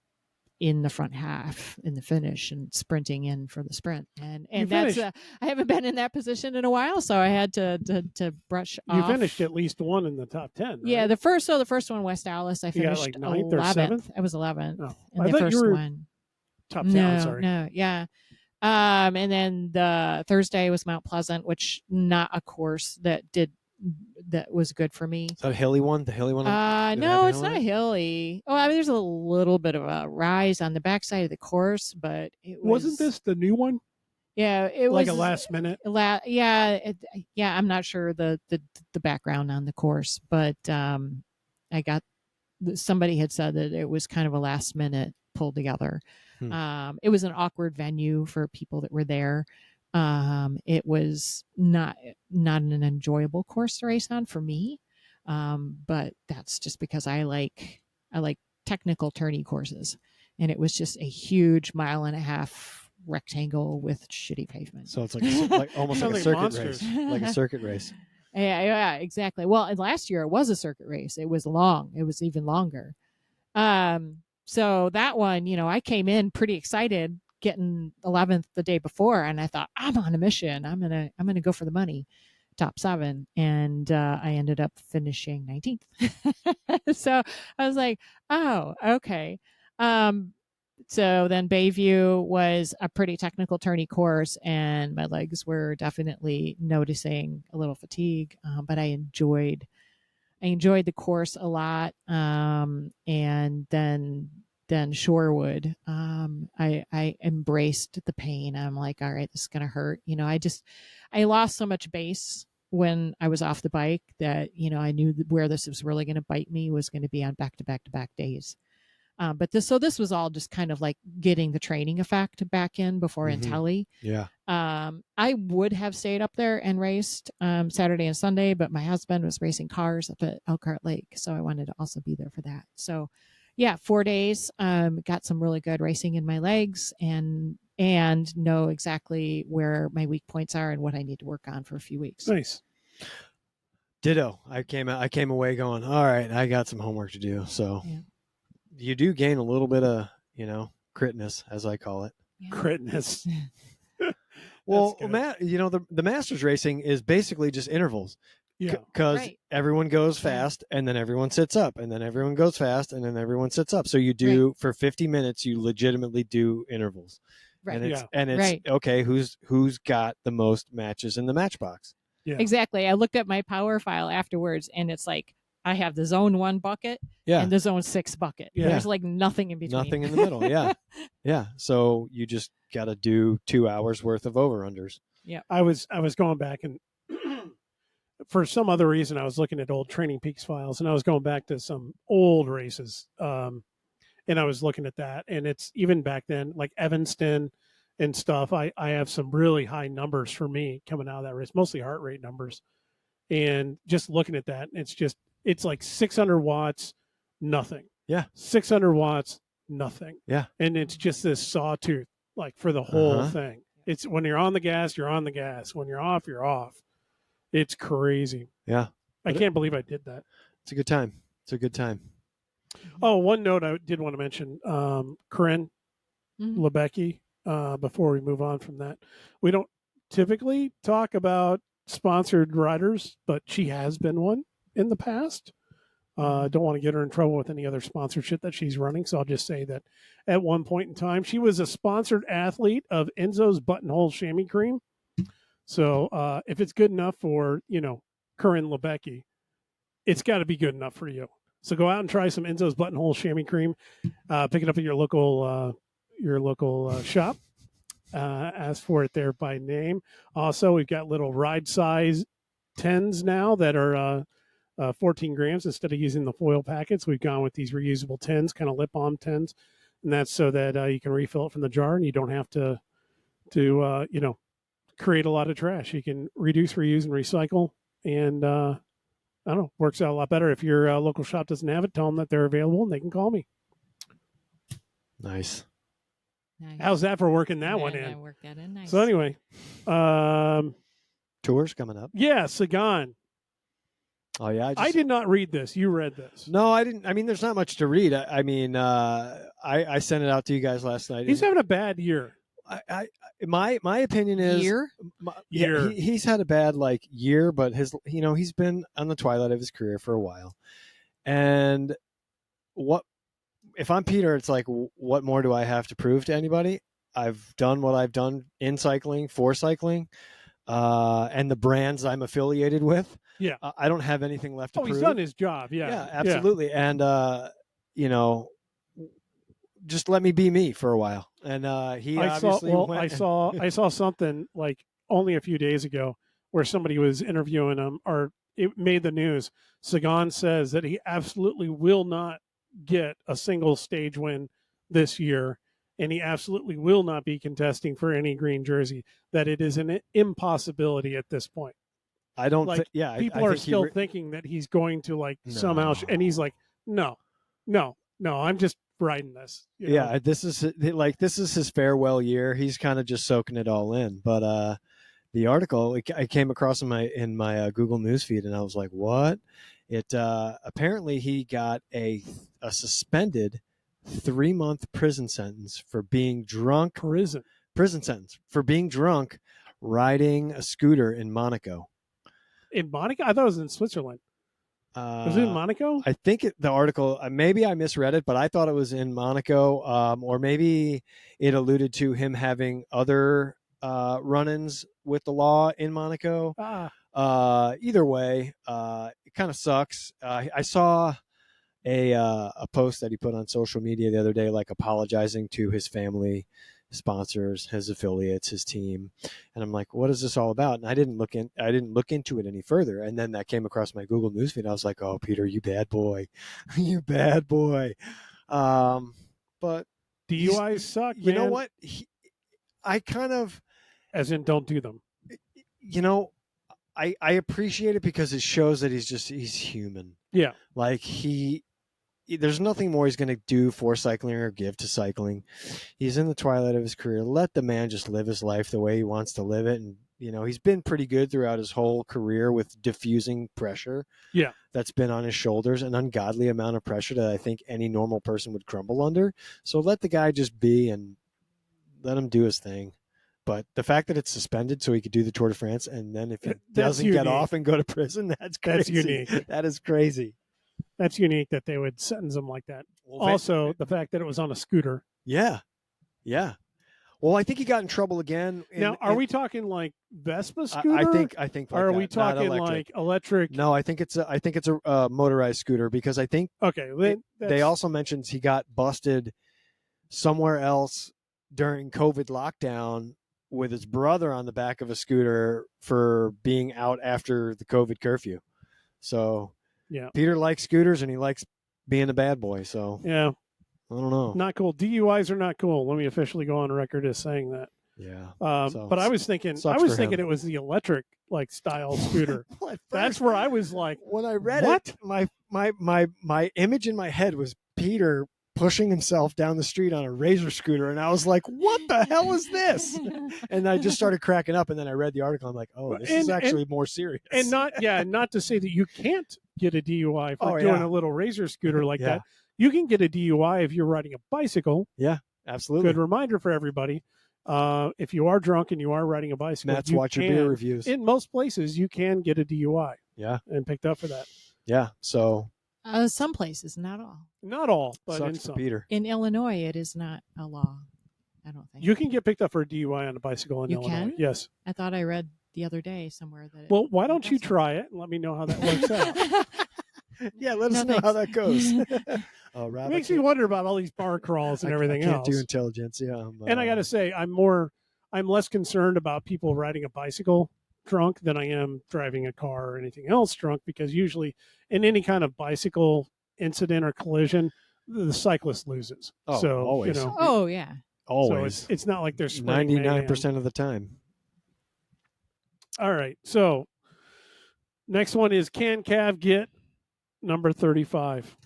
in the front half in the finish and sprinting in for the sprint, and that's I haven't been in that position in a while, so I had to brush off. You finished at least one in the top 10, right? Yeah, the first one, West Dallas, I finished like 9th or 7th. I was 11th. Oh, in I the thought first you were one. top 10. I'm sorry. No, yeah. And then the Thursday was Mount Pleasant, which not a course that was good for me. Is that a hilly one? The hilly one? No, it's not hilly. Oh, I mean, there's a little bit of a rise on the backside of the course, but wasn't this the new one? Yeah, it like was a last minute. Yeah. I'm not sure the background on the course, but somebody had said that it was kind of a last minute pulled together. It was an awkward venue for people that were there. It was not an enjoyable course to race on for me, but that's just because I like technical turny courses, and it was just a huge 1.5-mile rectangle with shitty pavement. So it's like almost like a circuit monsters. race, like a circuit race. Yeah, exactly. Well, and last year it was a circuit race. It was long. It was even longer. So that one, I came in pretty excited, getting 11th the day before, and I thought, I'm on a mission. I'm gonna go for the money, top 7, and I ended up finishing 19th. So I was like, oh, okay. So then Bayview was a pretty technical turny course, and my legs were definitely noticing a little fatigue, but I enjoyed the course a lot. And then Shorewood, I embraced the pain. I'm like, all right, this is going to hurt. I lost so much base when I was off the bike that, I knew where this was really going to bite me was going to be on back-to-back-to-back days. But this was all just kind of like getting the training effect back in before Intelli. Yeah. I would have stayed up there and raced Saturday and Sunday, but my husband was racing cars up at Elkhart Lake, so I wanted to also be there for that. So, yeah, 4 days. Got some really good racing in my legs, and know exactly where my weak points are and what I need to work on for a few weeks. Nice. Ditto. I came away going, all right, I got some homework to do. So. Yeah. You do gain a little bit of, critness, as I call it. Yeah. Critness. Well, Matt, the Masters racing is basically just intervals. Yeah. Because everyone goes fast, and then everyone sits up, and then everyone goes fast, and then everyone sits up. So you do, for 50 minutes, you legitimately do intervals. Right. And it's okay, who's got the most matches in the matchbox? Yeah. Exactly. I looked at my power file afterwards, and it's like, I have the zone 1 bucket and the zone 6 bucket. Yeah. There's like nothing in between. Nothing in the middle. Yeah. Yeah. So you just got to do 2 hours worth of over-unders. Yeah. I was going back, and for some other reason, I was looking at old Training Peaks files, and I was going back to some old races. And I was looking at that, and it's even back then, like Evanston and stuff. I have some really high numbers for me coming out of that race, mostly heart rate numbers. And just looking at that, it's like 600 watts, nothing. Yeah. 600 watts, nothing. Yeah. And it's just this sawtooth, like for the whole Uh-huh. thing. It's when you're on the gas, you're on the gas. When you're off, you're off. It's crazy. Yeah. I can't believe I did that. It's a good time. It's a good time. Oh, one note I did want to mention, Corinne Mhm. Lebecki, before we move on from that. We don't typically talk about sponsored riders, but she has been one in the past. Don't want to get her in trouble with any other sponsorship that she's running, so I'll just say that at one point in time, she was a sponsored athlete of Enzo's Buttonhole Chamois Cream. So if it's good enough for, Corinne Lebecki, it's got to be good enough for you. So go out and try some Enzo's Buttonhole Chamois Cream. Pick it up at your local shop. Ask for it there by name. Also, we've got little ride size 10s now that are 14 grams instead of using the foil packets. We've gone with these reusable 10s, kind of lip balm 10s, and that's so that you can refill it from the jar and you don't have to create a lot of trash. You can reduce, reuse, and recycle, and I don't know, works out a lot better. If your local shop doesn't have it, tell them that they're available and they can call me. Nice. How's that for working that one I in? worked that in. Nice. So anyway, Tours coming up. yeah, Sagan. Oh yeah. I did not read this. You read this. No, I didn't. I mean, there's not much to read. I mean, I sent it out to you guys last night. He's having a bad year. My opinion is Year? Yeah, he's had a bad year, but he's been on the twilight of his career for a while. And what if I'm Peter? It's like, what more do I have to prove to anybody? I've done what I've done in cycling, for cycling, and the brands I'm affiliated with. Yeah, I don't have anything left to prove. He's done his job. Yeah, yeah, absolutely. Yeah. And just let me be me for a while. And I saw something like only a few days ago where somebody was interviewing him, or it made the news. Sagan says that he absolutely will not get a single stage win this year, and he absolutely will not be contesting for any green jersey. That it is an impossibility at this point. I don't people are still thinking that he's going to somehow, and he's like, no, I'm just riding this. Yeah, this is his farewell year. He's kind of just soaking it all in. But the article I came across in my Google News feed, and I was like, what? It apparently he got a suspended 3-month prison sentence for being drunk. Prison sentence for being drunk riding a scooter in Monaco. In Monaco? I thought it was in Switzerland. Was it in Monaco? I think the article, maybe I misread it, but I thought it was in Monaco, or maybe it alluded to him having other run-ins with the law in Monaco. Either way, it kind of sucks. I saw a post that he put on social media the other day, apologizing to his family, sponsors, his affiliates, his team, and I'm like, what is this all about? And I didn't look into it any further, and then that came across my Google News feed. I was like, oh, Peter, you bad boy. You bad boy. But DUIs suck, you man. know what, I kind of, as in, don't do them. I appreciate it because it shows that he's human. Yeah, there's nothing more he's going to do for cycling or give to cycling. He's in the twilight of his career. Let the man just live his life the way he wants to live it. And, he's been pretty good throughout his whole career with diffusing pressure. Yeah. That's been on his shoulders, an ungodly amount of pressure that I think any normal person would crumble under. So let the guy just be and let him do his thing. But the fact that it's suspended so he could do the Tour de France, and then if he doesn't get off and go to prison, that's crazy. That's unique. That is crazy. That's unique that they would sentence him like that. Also, the fact that it was on a scooter. Yeah. Yeah. Well, I think he got in trouble again. Now, are we talking like Vespa scooter? I think. Or are we talking like electric? No, I think it's a motorized scooter, because I think they also mentioned he got busted somewhere else during COVID lockdown with his brother on the back of a scooter for being out after the COVID curfew. So yeah, Peter likes scooters and he likes being a bad boy. So yeah, I don't know. Not cool. DUIs are not cool. Let me officially go on record as saying that. Yeah. But I was thinking it was the electric style scooter. Well, that's where I was like, when I read what? it, my image in my head was Peter pushing himself down the street on a razor scooter, and I was like, "What the hell is this?" And I just started cracking up, and then I read the article. I'm like, "Oh, this is actually more serious." And not to say that you can't get a DUI for doing a little razor scooter like that. You can get a DUI if you're riding a bicycle. Yeah, absolutely. Good reminder for everybody. If you are drunk and you are riding a bicycle, Matt's watch your beer reviews. In most places, you can get a DUI. Yeah, and picked up for that. Yeah, so some places, not all. Not all, but sucks in for some. Peter. In Illinois, it is not a law. I don't think You can get picked up for a DUI on a bicycle in You Illinois. can? Yes. I thought I read the other day somewhere that. Well, why don't you try it and let me know how that works out? Yeah, let us know how that goes. Oh, Rob, It makes me wonder about all these bar crawls and everything I can't else. do intelligence. Yeah, And I got to say, I'm less concerned about people riding a bicycle drunk than I am driving a car or anything else drunk, because usually in any kind of bicycle incident or collision, the cyclist loses. Oh, so always. Oh yeah, always. So it's not like they're 99% of the time. All right. So next one is, can Cav get number 35?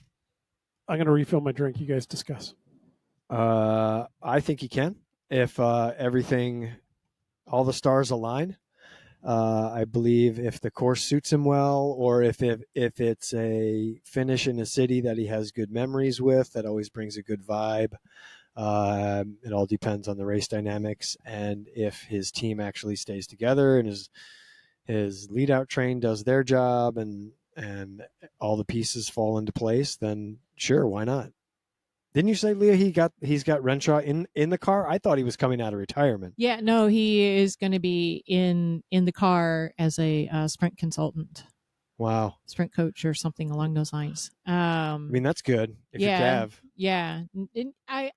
I'm going to refill my drink. You guys discuss. I think he can if everything, all the stars align. I believe if the course suits him well, or if it's a finish in a city that he has good memories with, that always brings a good vibe. It all depends on the race dynamics, and if his team actually stays together and his lead out train does their job, and all the pieces fall into place, then sure, why not? Didn't you say, Leah, he's got Renshaw in the car? I thought he was coming out of retirement. Yeah, no, he is going to be in the car as a sprint consultant. Wow, sprint coach or something along those lines. I mean, that's good. If you're Cav, yeah. I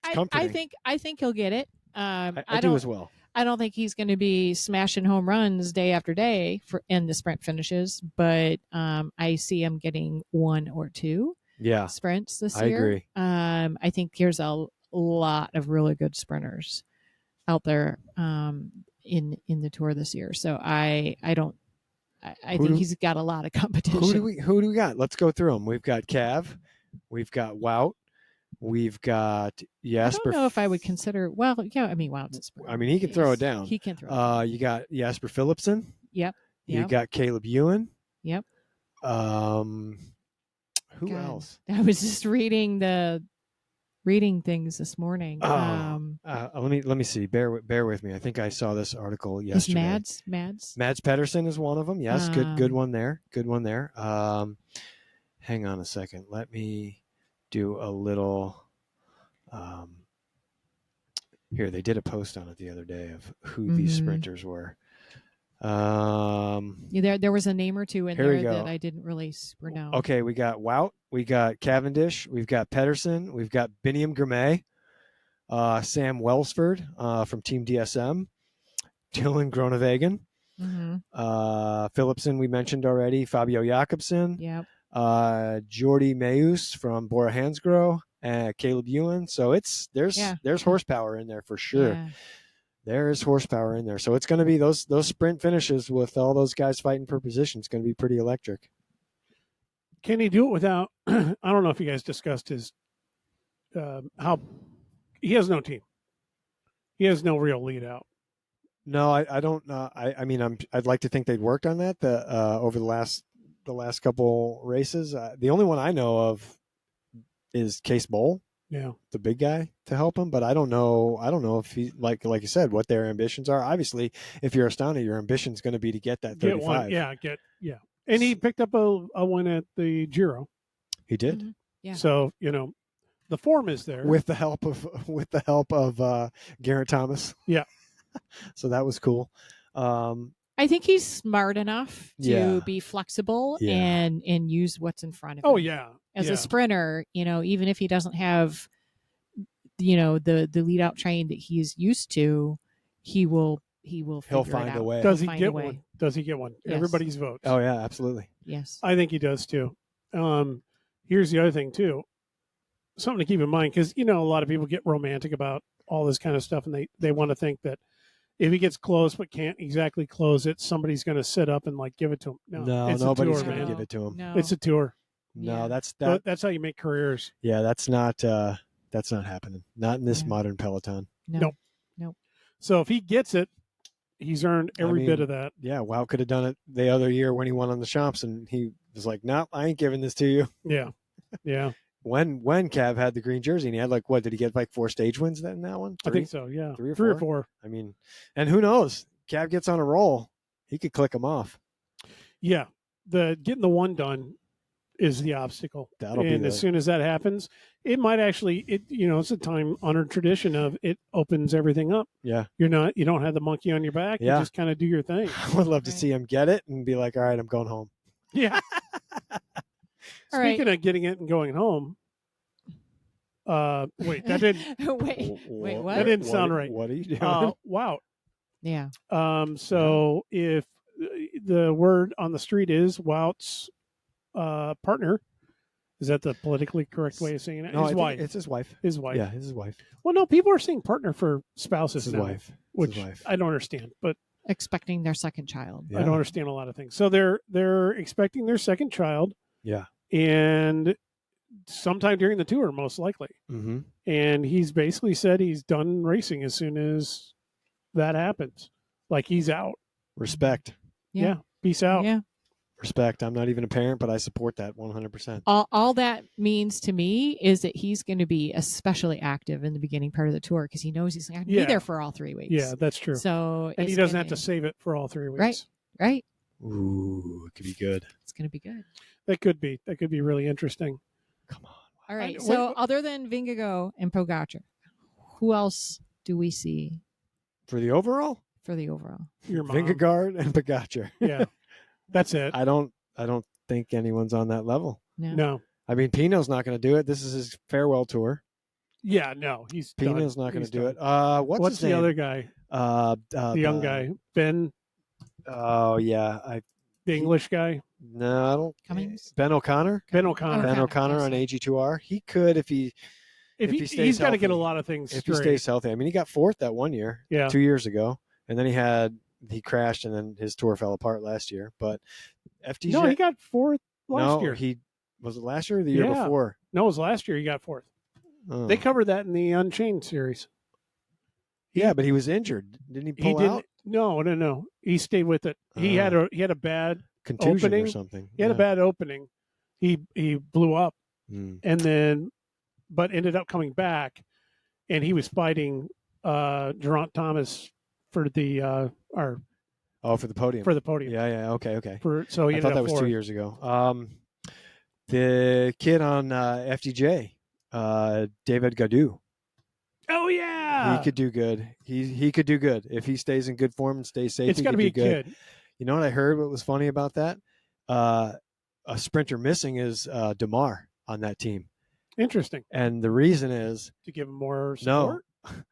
think he'll get it. I do as well. I don't think he's going to be smashing home runs day after day in the sprint finishes, but I see him getting one or two sprints this year. I agree. I think there's a lot of really good sprinters out there in the tour this year. So I think he's got a lot of competition. Who do we got? Let's go through them. We've got Cav, we've got Wout, we've got Jasper. I don't know if I would consider. Well, yeah, I mean, Wout's a sprinter. I mean, he can throw it down. He can throw it down. You got Jasper Philipsen. Yep. You got Caleb Ewan. Yep. Who else? I was just reading things this morning. Let me see. Bear with me. I think I saw this article yesterday. Mads Pedersen is one of them. Yes, good one there. Good one there. Hang on a second. Let me do a little. Here, they did a post on it the other day of who these sprinters were. There was a name or two in there that I didn't really super know. Okay, we got Wout, we got Cavendish, we've got Pedersen, we've got Biniam Girmay, Sam Welsford from Team DSM, Dylan Groenewegen, Philipsen we mentioned already, Fabio Jakobsen, Jordi Meus from Bora Hansgrohe, and Caleb Ewan. So there's horsepower in there for sure. Yeah. There's horsepower in there. So it's going to be those sprint finishes with all those guys fighting for position. It's going to be pretty electric. Can he do it without, I don't know if you guys discussed his, how he has no team. He has no real lead out. No, I don't know. I mean, I'd like to think they'd worked on that over the last couple races. The only one I know of is Case Bowl. Yeah, the big guy to help him, but I don't know if he like you said what their ambitions are. Obviously, if you're Astana, your ambition is going to be to get that 35. And he picked up a win at the Giro. He did. Mm-hmm. Yeah. So the form is there with the help of Garrett Thomas. Yeah. So that was cool. I think he's smart enough to be flexible and use what's in front of him. Oh yeah. As a sprinter, even if he doesn't have, the lead out train that he's used to, he'll find a way. Does he get one? Does he get one? Yes. Everybody's votes. Oh yeah, absolutely. Yes. I think he does too. Here's the other thing too. Something to keep in mind, because a lot of people get romantic about all this kind of stuff, and they want to think that if he gets close but can't exactly close it, somebody's going to sit up and give it to him. No, nobody's going to give it to him. No. It's a tour. No, that's how you make careers. Yeah, that's not That's not happening. Not in this Yeah. modern peloton. No. Nope. So if he gets it, he's earned every bit of that. Yeah, Wow could have done it the other year when he won on the Champs, and he was like, "Nope, I ain't giving this to you." Yeah. Yeah. When Cav had the green jersey, and he had like, what did he get, like 4 stage wins in that one? I think so. Yeah. 3 or 3 or 4? 4. I mean, and who knows? Cav gets on a roll. He could click him off. Yeah. Getting the one done is the obstacle. That'll be as soon as that happens, it might actually, it's a time honored tradition of it opens everything up. Yeah. You don't have the monkey on your back. Yeah. You just kind of do your thing. I would love to see him get it and be like, all right, I'm going home. Yeah. All right. Speaking of getting it and going home, wait, that didn't. wait, what? That didn't sound right. What are you doing? Wow. Yeah. So if the word on the street is Wout's partner, is that the politically correct way of saying it? No, His wife. It's his wife. His wife. Yeah, it's his wife. Well, no, people are saying partner for spouses It's his now, wife. It's which his wife. I don't understand, but Expecting their second child. Yeah. I don't understand a lot of things. So they're expecting their second child, Yeah. and sometime during the tour, most likely. Mm-hmm. And he's basically said he's done racing as soon as that happens. Like he's out. Respect. Yeah. Peace out. Yeah. Respect. I'm not even a parent, but I support that 100%. All that means to me is that he's going to be especially active in the beginning part of the tour because he knows he's not going to Yeah. be there for all 3 weeks. Yeah, that's true. So And he it's doesn't gonna- have to save it for all 3 weeks. Right. Right. Ooh, it could be good. It's going to be good. That could be really interesting. Come on. All right. I- So what- other than Vingegaard and Pogacar, who else do we see For the overall, for the overall? Your mom. Vingegaard and Pogacar. Yeah. That's it. I don't think anyone's on that level. No. I mean, Pino's not going to do it. This is his farewell tour. Yeah, no. He's done. Pino's not going He's to do done. it. What's his the name? other guy? The The young guy. Ben, Oh yeah, the English guy. no, I don't. Cummings? Ben O'Connor. Ben O'Connor. Ben O'Connor yes. on AG2R. He could if he He's got to get a healthy. lot of things if he straight. stays healthy. I mean, he got 4th that one year, Yeah. 2 years ago, and then he crashed, and then his tour fell apart last year. But FTJ. No, he got 4th last year. He was it last year or the year Yeah. before? No, it was last year he got 4th. Oh. They covered that in the Unchained series. Yeah, but he was injured. Didn't he He pull didn't. out? No. He stayed with it. He had a bad Contusion opening. or something. He had a bad opening. He blew up Mm. and then but ended up coming back, and he was fighting Geraint Thomas for the For the podium. for the podium. Yeah. Okay. So he I ended thought up that was 4th. 2 years ago. The kid on FTJ, David Gaudu. Oh yeah, He could do good. He could do good if he stays in good form and stays safe. it's he got to could be a do good. kid. You know what I heard? What was funny about that? A sprinter missing is Damar on that team, Interesting and the reason is to give him more no, support.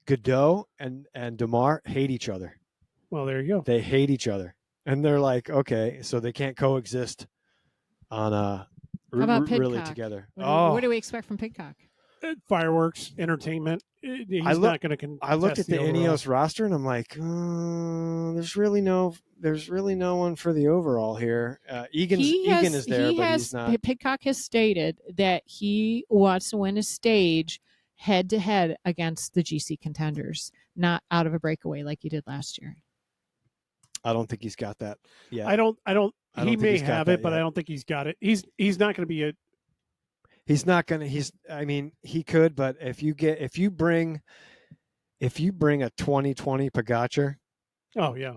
Godot and Damar hate each other. Well, there you go. They hate each other, and they're like, okay, so they can't coexist on about really Pidcock? together. What do we expect from Pidcock? Fireworks, entertainment. He's I look- not going to. I looked at the overall. Ineos roster and I'm like, there's really no one for the overall here. Egan is there, but he's not. Pidcock has stated that he wants to win a stage head to head against the GC contenders, not out of a breakaway like he did last year. I don't think he's got that yet. I don't. I don't He think may he's got have that it, but yet. I don't think he's got it. He's not going to be a. He's not gonna. I mean, he could, but if you bring a 2020 Pogacar, Oh yeah,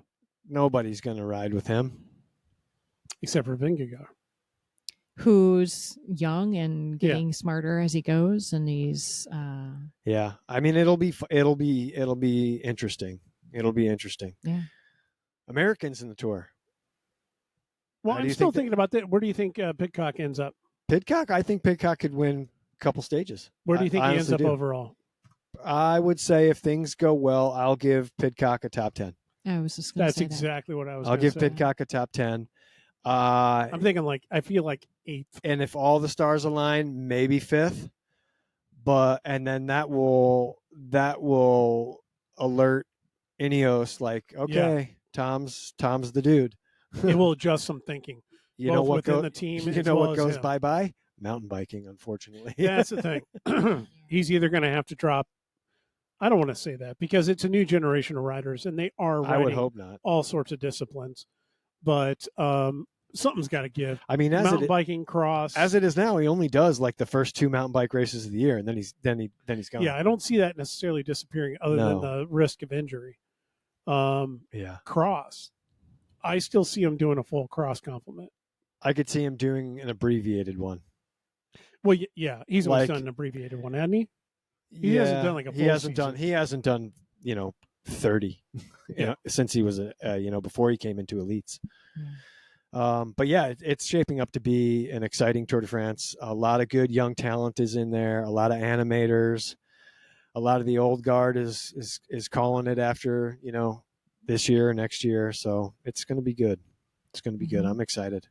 nobody's gonna ride with him. except for Vingegaard. Who's young and getting smarter as he goes, and he's Yeah, I mean, it'll be interesting. It'll be interesting. Yeah. Americans in the tour. Well, How do I'm you still think that- thinking about that. Where do you think Pidcock ends up? Pidcock, I think Pidcock could win a couple stages. Where do you think I he ends honestly up do. overall? I would say if things go well, I'll give Pidcock a top 10. I was just going to That's say exactly what I was. I'll gonna give say. Pidcock a top 10. I'm thinking I feel like 8th. And if all the stars align, maybe 5th. And then that will alert Ineos like, okay, Tom's the dude. It will adjust some thinking. You know both what within the team You as know well what as goes him. bye-bye? Mountain biking, unfortunately. That's the thing. that. he's either going to have to drop. I don't want to say that because it's a new generation of riders, and they are I would riding hope not. all sorts of disciplines. But something's got to give. I mean, Mountain biking, cross. as it is now, he only does like the first 2 mountain bike races of the year, and then he's gone. Yeah, I don't see that necessarily disappearing, other than the risk of injury. Yeah. Cross. I still see him doing a full cross complement. I could see him doing an abbreviated one. Well, yeah, he's always Like- done an abbreviated one, hasn't he? He hasn't done like a full He hasn't season. done 30 Yeah. since he was before he came into elites. But yeah, it's shaping up to be an exciting Tour de France. A lot of good young talent is in there. A lot of animators. A lot of the old guard is calling it after this year or next year. So it's going to be good. It's going to be good. I'm excited.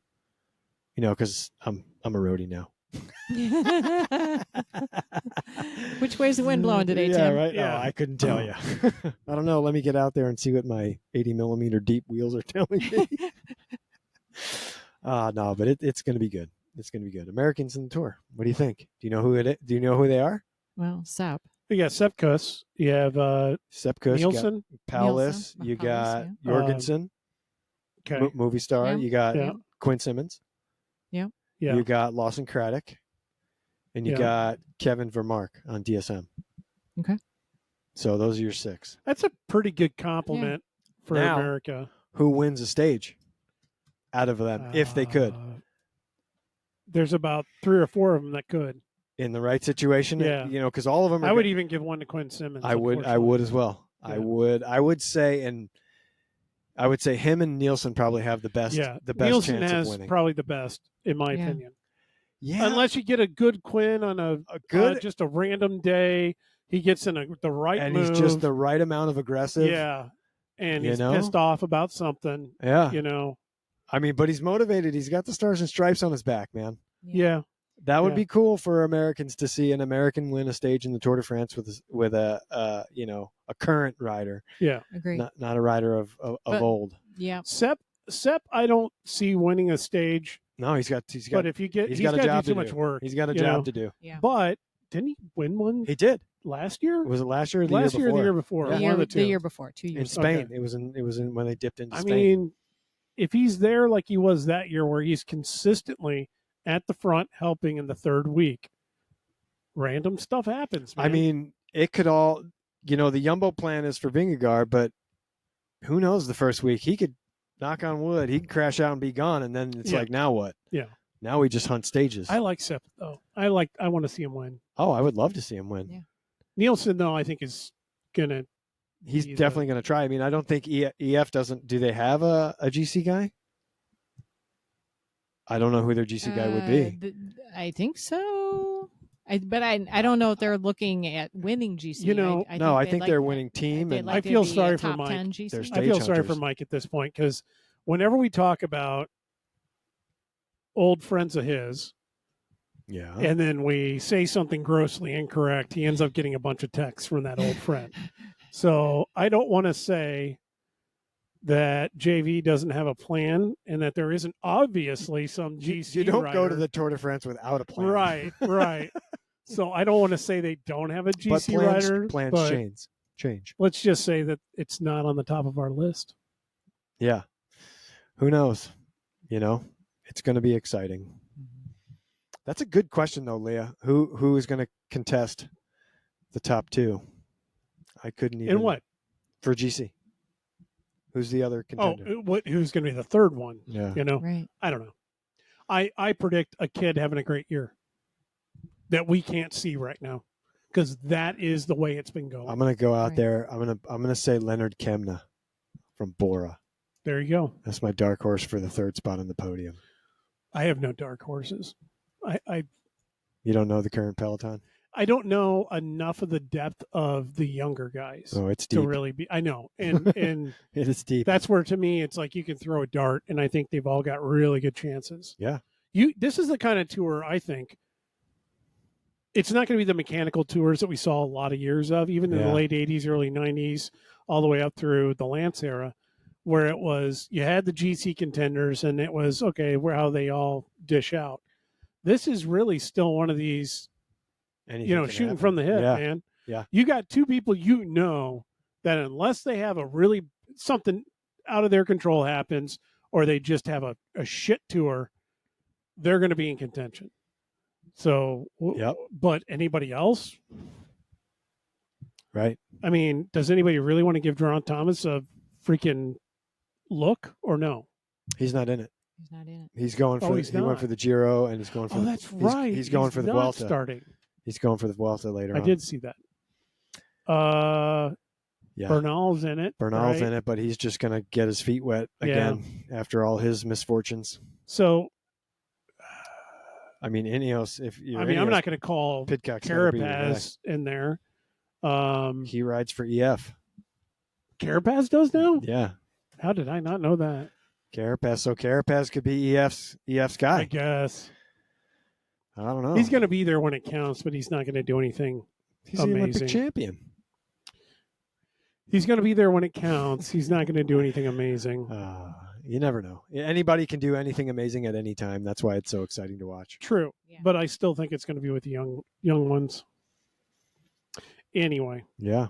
Because I'm a roadie now. Which way's the wind blowing today, yeah, Tim? right. Yeah. Oh, I couldn't tell you. I don't know. Let me get out there and see what my 80 millimeter deep wheels are telling me. No, but it's going to be good. It's going to be good. Americans in the Tour. What do you think? Do you know who it is? Do you know who they are? Well, Sap. You got Sepkus. You have Sepp Kuss, you got Nielsen. Paulus, Nielsen, you got Paulus, Jorgensen, Okay. movie star. Yeah. You got Yeah. Quinn Simmons. Yeah. You got Lawson Craddock, and you Yeah. got Kevin Vermark on DSM. Okay. So those are your 6. That's a pretty good compliment for Now- America. Who wins a stage out of them, if they could, There's about 3 or 4 of them that could. in the right situation? Yeah. Because all of them are. I would even give one to Quinn Simmons. I would as well. Yeah. I would say him and Nielsen probably have the best. Yeah. The best Nielsen chance has of winning. probably the best, in my Yeah. opinion. Yeah. Unless you get a good Quinn on a good, just a random day, he gets in the right and move. he's just the right amount of aggressive. Yeah. And You he's know? pissed off about something, Yeah. I mean, But he's motivated. He's got the stars and stripes on his back, man. yeah. That would Yeah. be cool for Americans to see an American win a stage in the Tour de France with a current rider, Yeah. Agree. not a rider of But- old. Yeah. Sepp, I don't see winning a stage, No, he's got but if you get, he's he's got a got to job do too to much do. work. He's got a you job know? to do. Yeah. But didn't he win one He did. last year? Was it last year or the Last year year or before? the year before? The One year, of the two. the year before, 2 In years. Spain. Okay. It was in when they dipped into I Spain. mean, if he's there like he was that year, where he's consistently at the front helping in the third week, random stuff happens, man. I mean, it could all, the Jumbo plan is for Vingegaard, but who knows the first week? He could, knock on wood, he could crash out and be gone, and then it's Yeah. like, now what? Yeah. Now we just hunt stages. I like Sepp, though. I want to see him win. Oh, I would love to see him win. Yeah. Nielsen, though, I think is going to. He's He's definitely going to try. I mean, I don't think EF doesn't. Do they have a GC guy? I don't know who their GC guy would be. I think so. But I don't know if they're looking at winning GC. I think they're winning team. They'd And like I feel to be sorry a for top Mike. 10 GC. They're I stage feel sorry for hunters. Mike at this point, because whenever we talk about old friends of his, yeah. and then we say something grossly incorrect, he ends up getting a bunch of texts from that old friend. So I don't want to say that JV doesn't have a plan and that there isn't obviously some GC You don't go to rider. the Tour de France without a plan. Right. So I don't want to say they don't have a But GC rider. plans but change. let's just say that it's not on the top of our list. Yeah. Who knows? It's going to be exciting. That's a good question, though, Leah. Who is going to contest the top 2? I couldn't even. And what? For GC? Who's the other contender? Who's going to be the third one? Yeah. Right. I don't know. I predict a kid having a great year that we can't see right now, because that is the way it's been going. I'm going to go out Right. there. I'm going to say Leonard Kemna from Bora. There you go. That's my dark horse for the third spot on the podium. I have no dark horses. I You don't know the current peloton? don't know enough of the depth of the younger guys Oh, it's to deep. really be. I know, and It is deep. that's where, to me, it's like you can throw a dart, and I think they've all got really good chances. Yeah. This is the kind of tour, I think. It's not going to be the mechanical tours that we saw a lot of years of, even in Yeah. the late 80s, early 90s, all the way up through the Lance era, where it was you had the GC contenders and it was, okay, how they all dish out. This is really still one of these Anything can shooting happen. from the hip, Yeah. man. Yeah. You got two people that unless they have something out of their control happens, or they just have a shit tour, they're going to be in contention. So, Yep. But anybody else? Right. I mean, does anybody really want to give Geraint Thomas a freaking look or no? He's not in it. He's not in it. He's going for. He's he went not. for the Giro, and he's going for. That's right. He's going for the not Vuelta. starting. He's going for the Vuelta later. I did see that. Yeah. Bernal's in it. Bernal's right? in it, but he's just going to get his feet wet again after all his misfortunes. So, I mean, Ineos. I'm not going to call Pidcock's Carapaz in there. He rides for EF. Carapaz does now? Yeah. How did I not know that? Carapaz. So Carapaz could be EF's guy. I guess. I don't know. He's going to be there when it counts, but he's not going to do anything He's the amazing. Olympic champion. He's going to be there when it counts. He's not going to do anything amazing. You never know. Anybody can do anything amazing at any time. That's why it's so exciting to watch. True. Yeah. But I still think it's going to be with the young ones. Anyway. Yeah.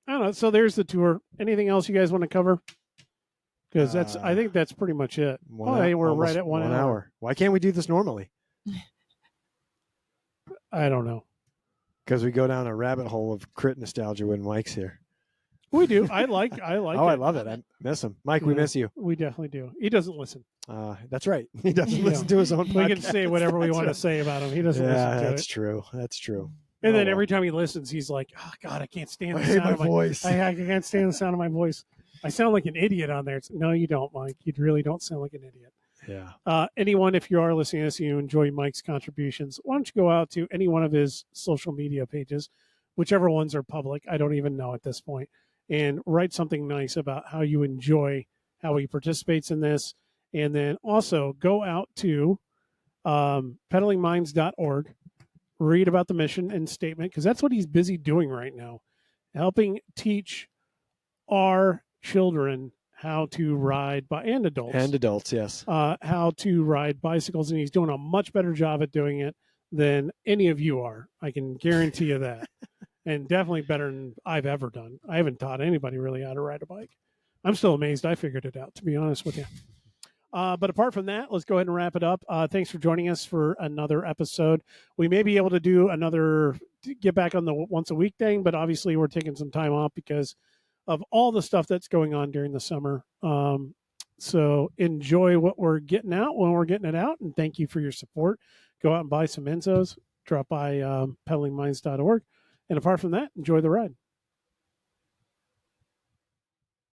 I don't know. So there's the tour. Anything else you guys want to cover? Because I think that's pretty much it. We're right at 1 hour. Why can't we do this normally? I don't know. Because we go down a rabbit hole of crit nostalgia when Mike's here. We do. I like Oh, it. I love it. I miss him. Mike, we miss you. We definitely do. He doesn't listen. That's right. He doesn't listen to his own podcast. We can say whatever we want to say about him. He doesn't listen to that's it. true. That's true. And then every time he listens, he's like, "Oh God, I can't stand the I hate sound my of my voice. I can't stand the sound of my voice. I sound like an idiot on there." No, you don't, Mike. You really don't sound like an idiot. Yeah. Anyone, if you are listening to this and you enjoy Mike's contributions, why don't you go out to any one of his social media pages, whichever ones are public. I don't even know at this point, and write something nice about how you enjoy how he participates in this. And then also go out to peddlingminds.org, read about the mission and statement, because that's what he's busy doing right now, helping teach our children how to ride and adults, yes, how to ride bicycles, and he's doing a much better job at doing it than any of you are. I can guarantee you that. And definitely better than I've ever done. I haven't taught anybody really how to ride a bike. I'm still amazed I figured it out, to be honest with you. But apart from that, let's go ahead and wrap it up. Thanks for joining us for another episode. We may be able to do get back on the once a week thing, but obviously we're taking some time off because of all the stuff that's going on during the summer. So enjoy what we're getting out when we're getting it out, and thank you for your support. Go out and buy some Enzos. Drop by peddlingminds.org. And apart from that, enjoy the ride.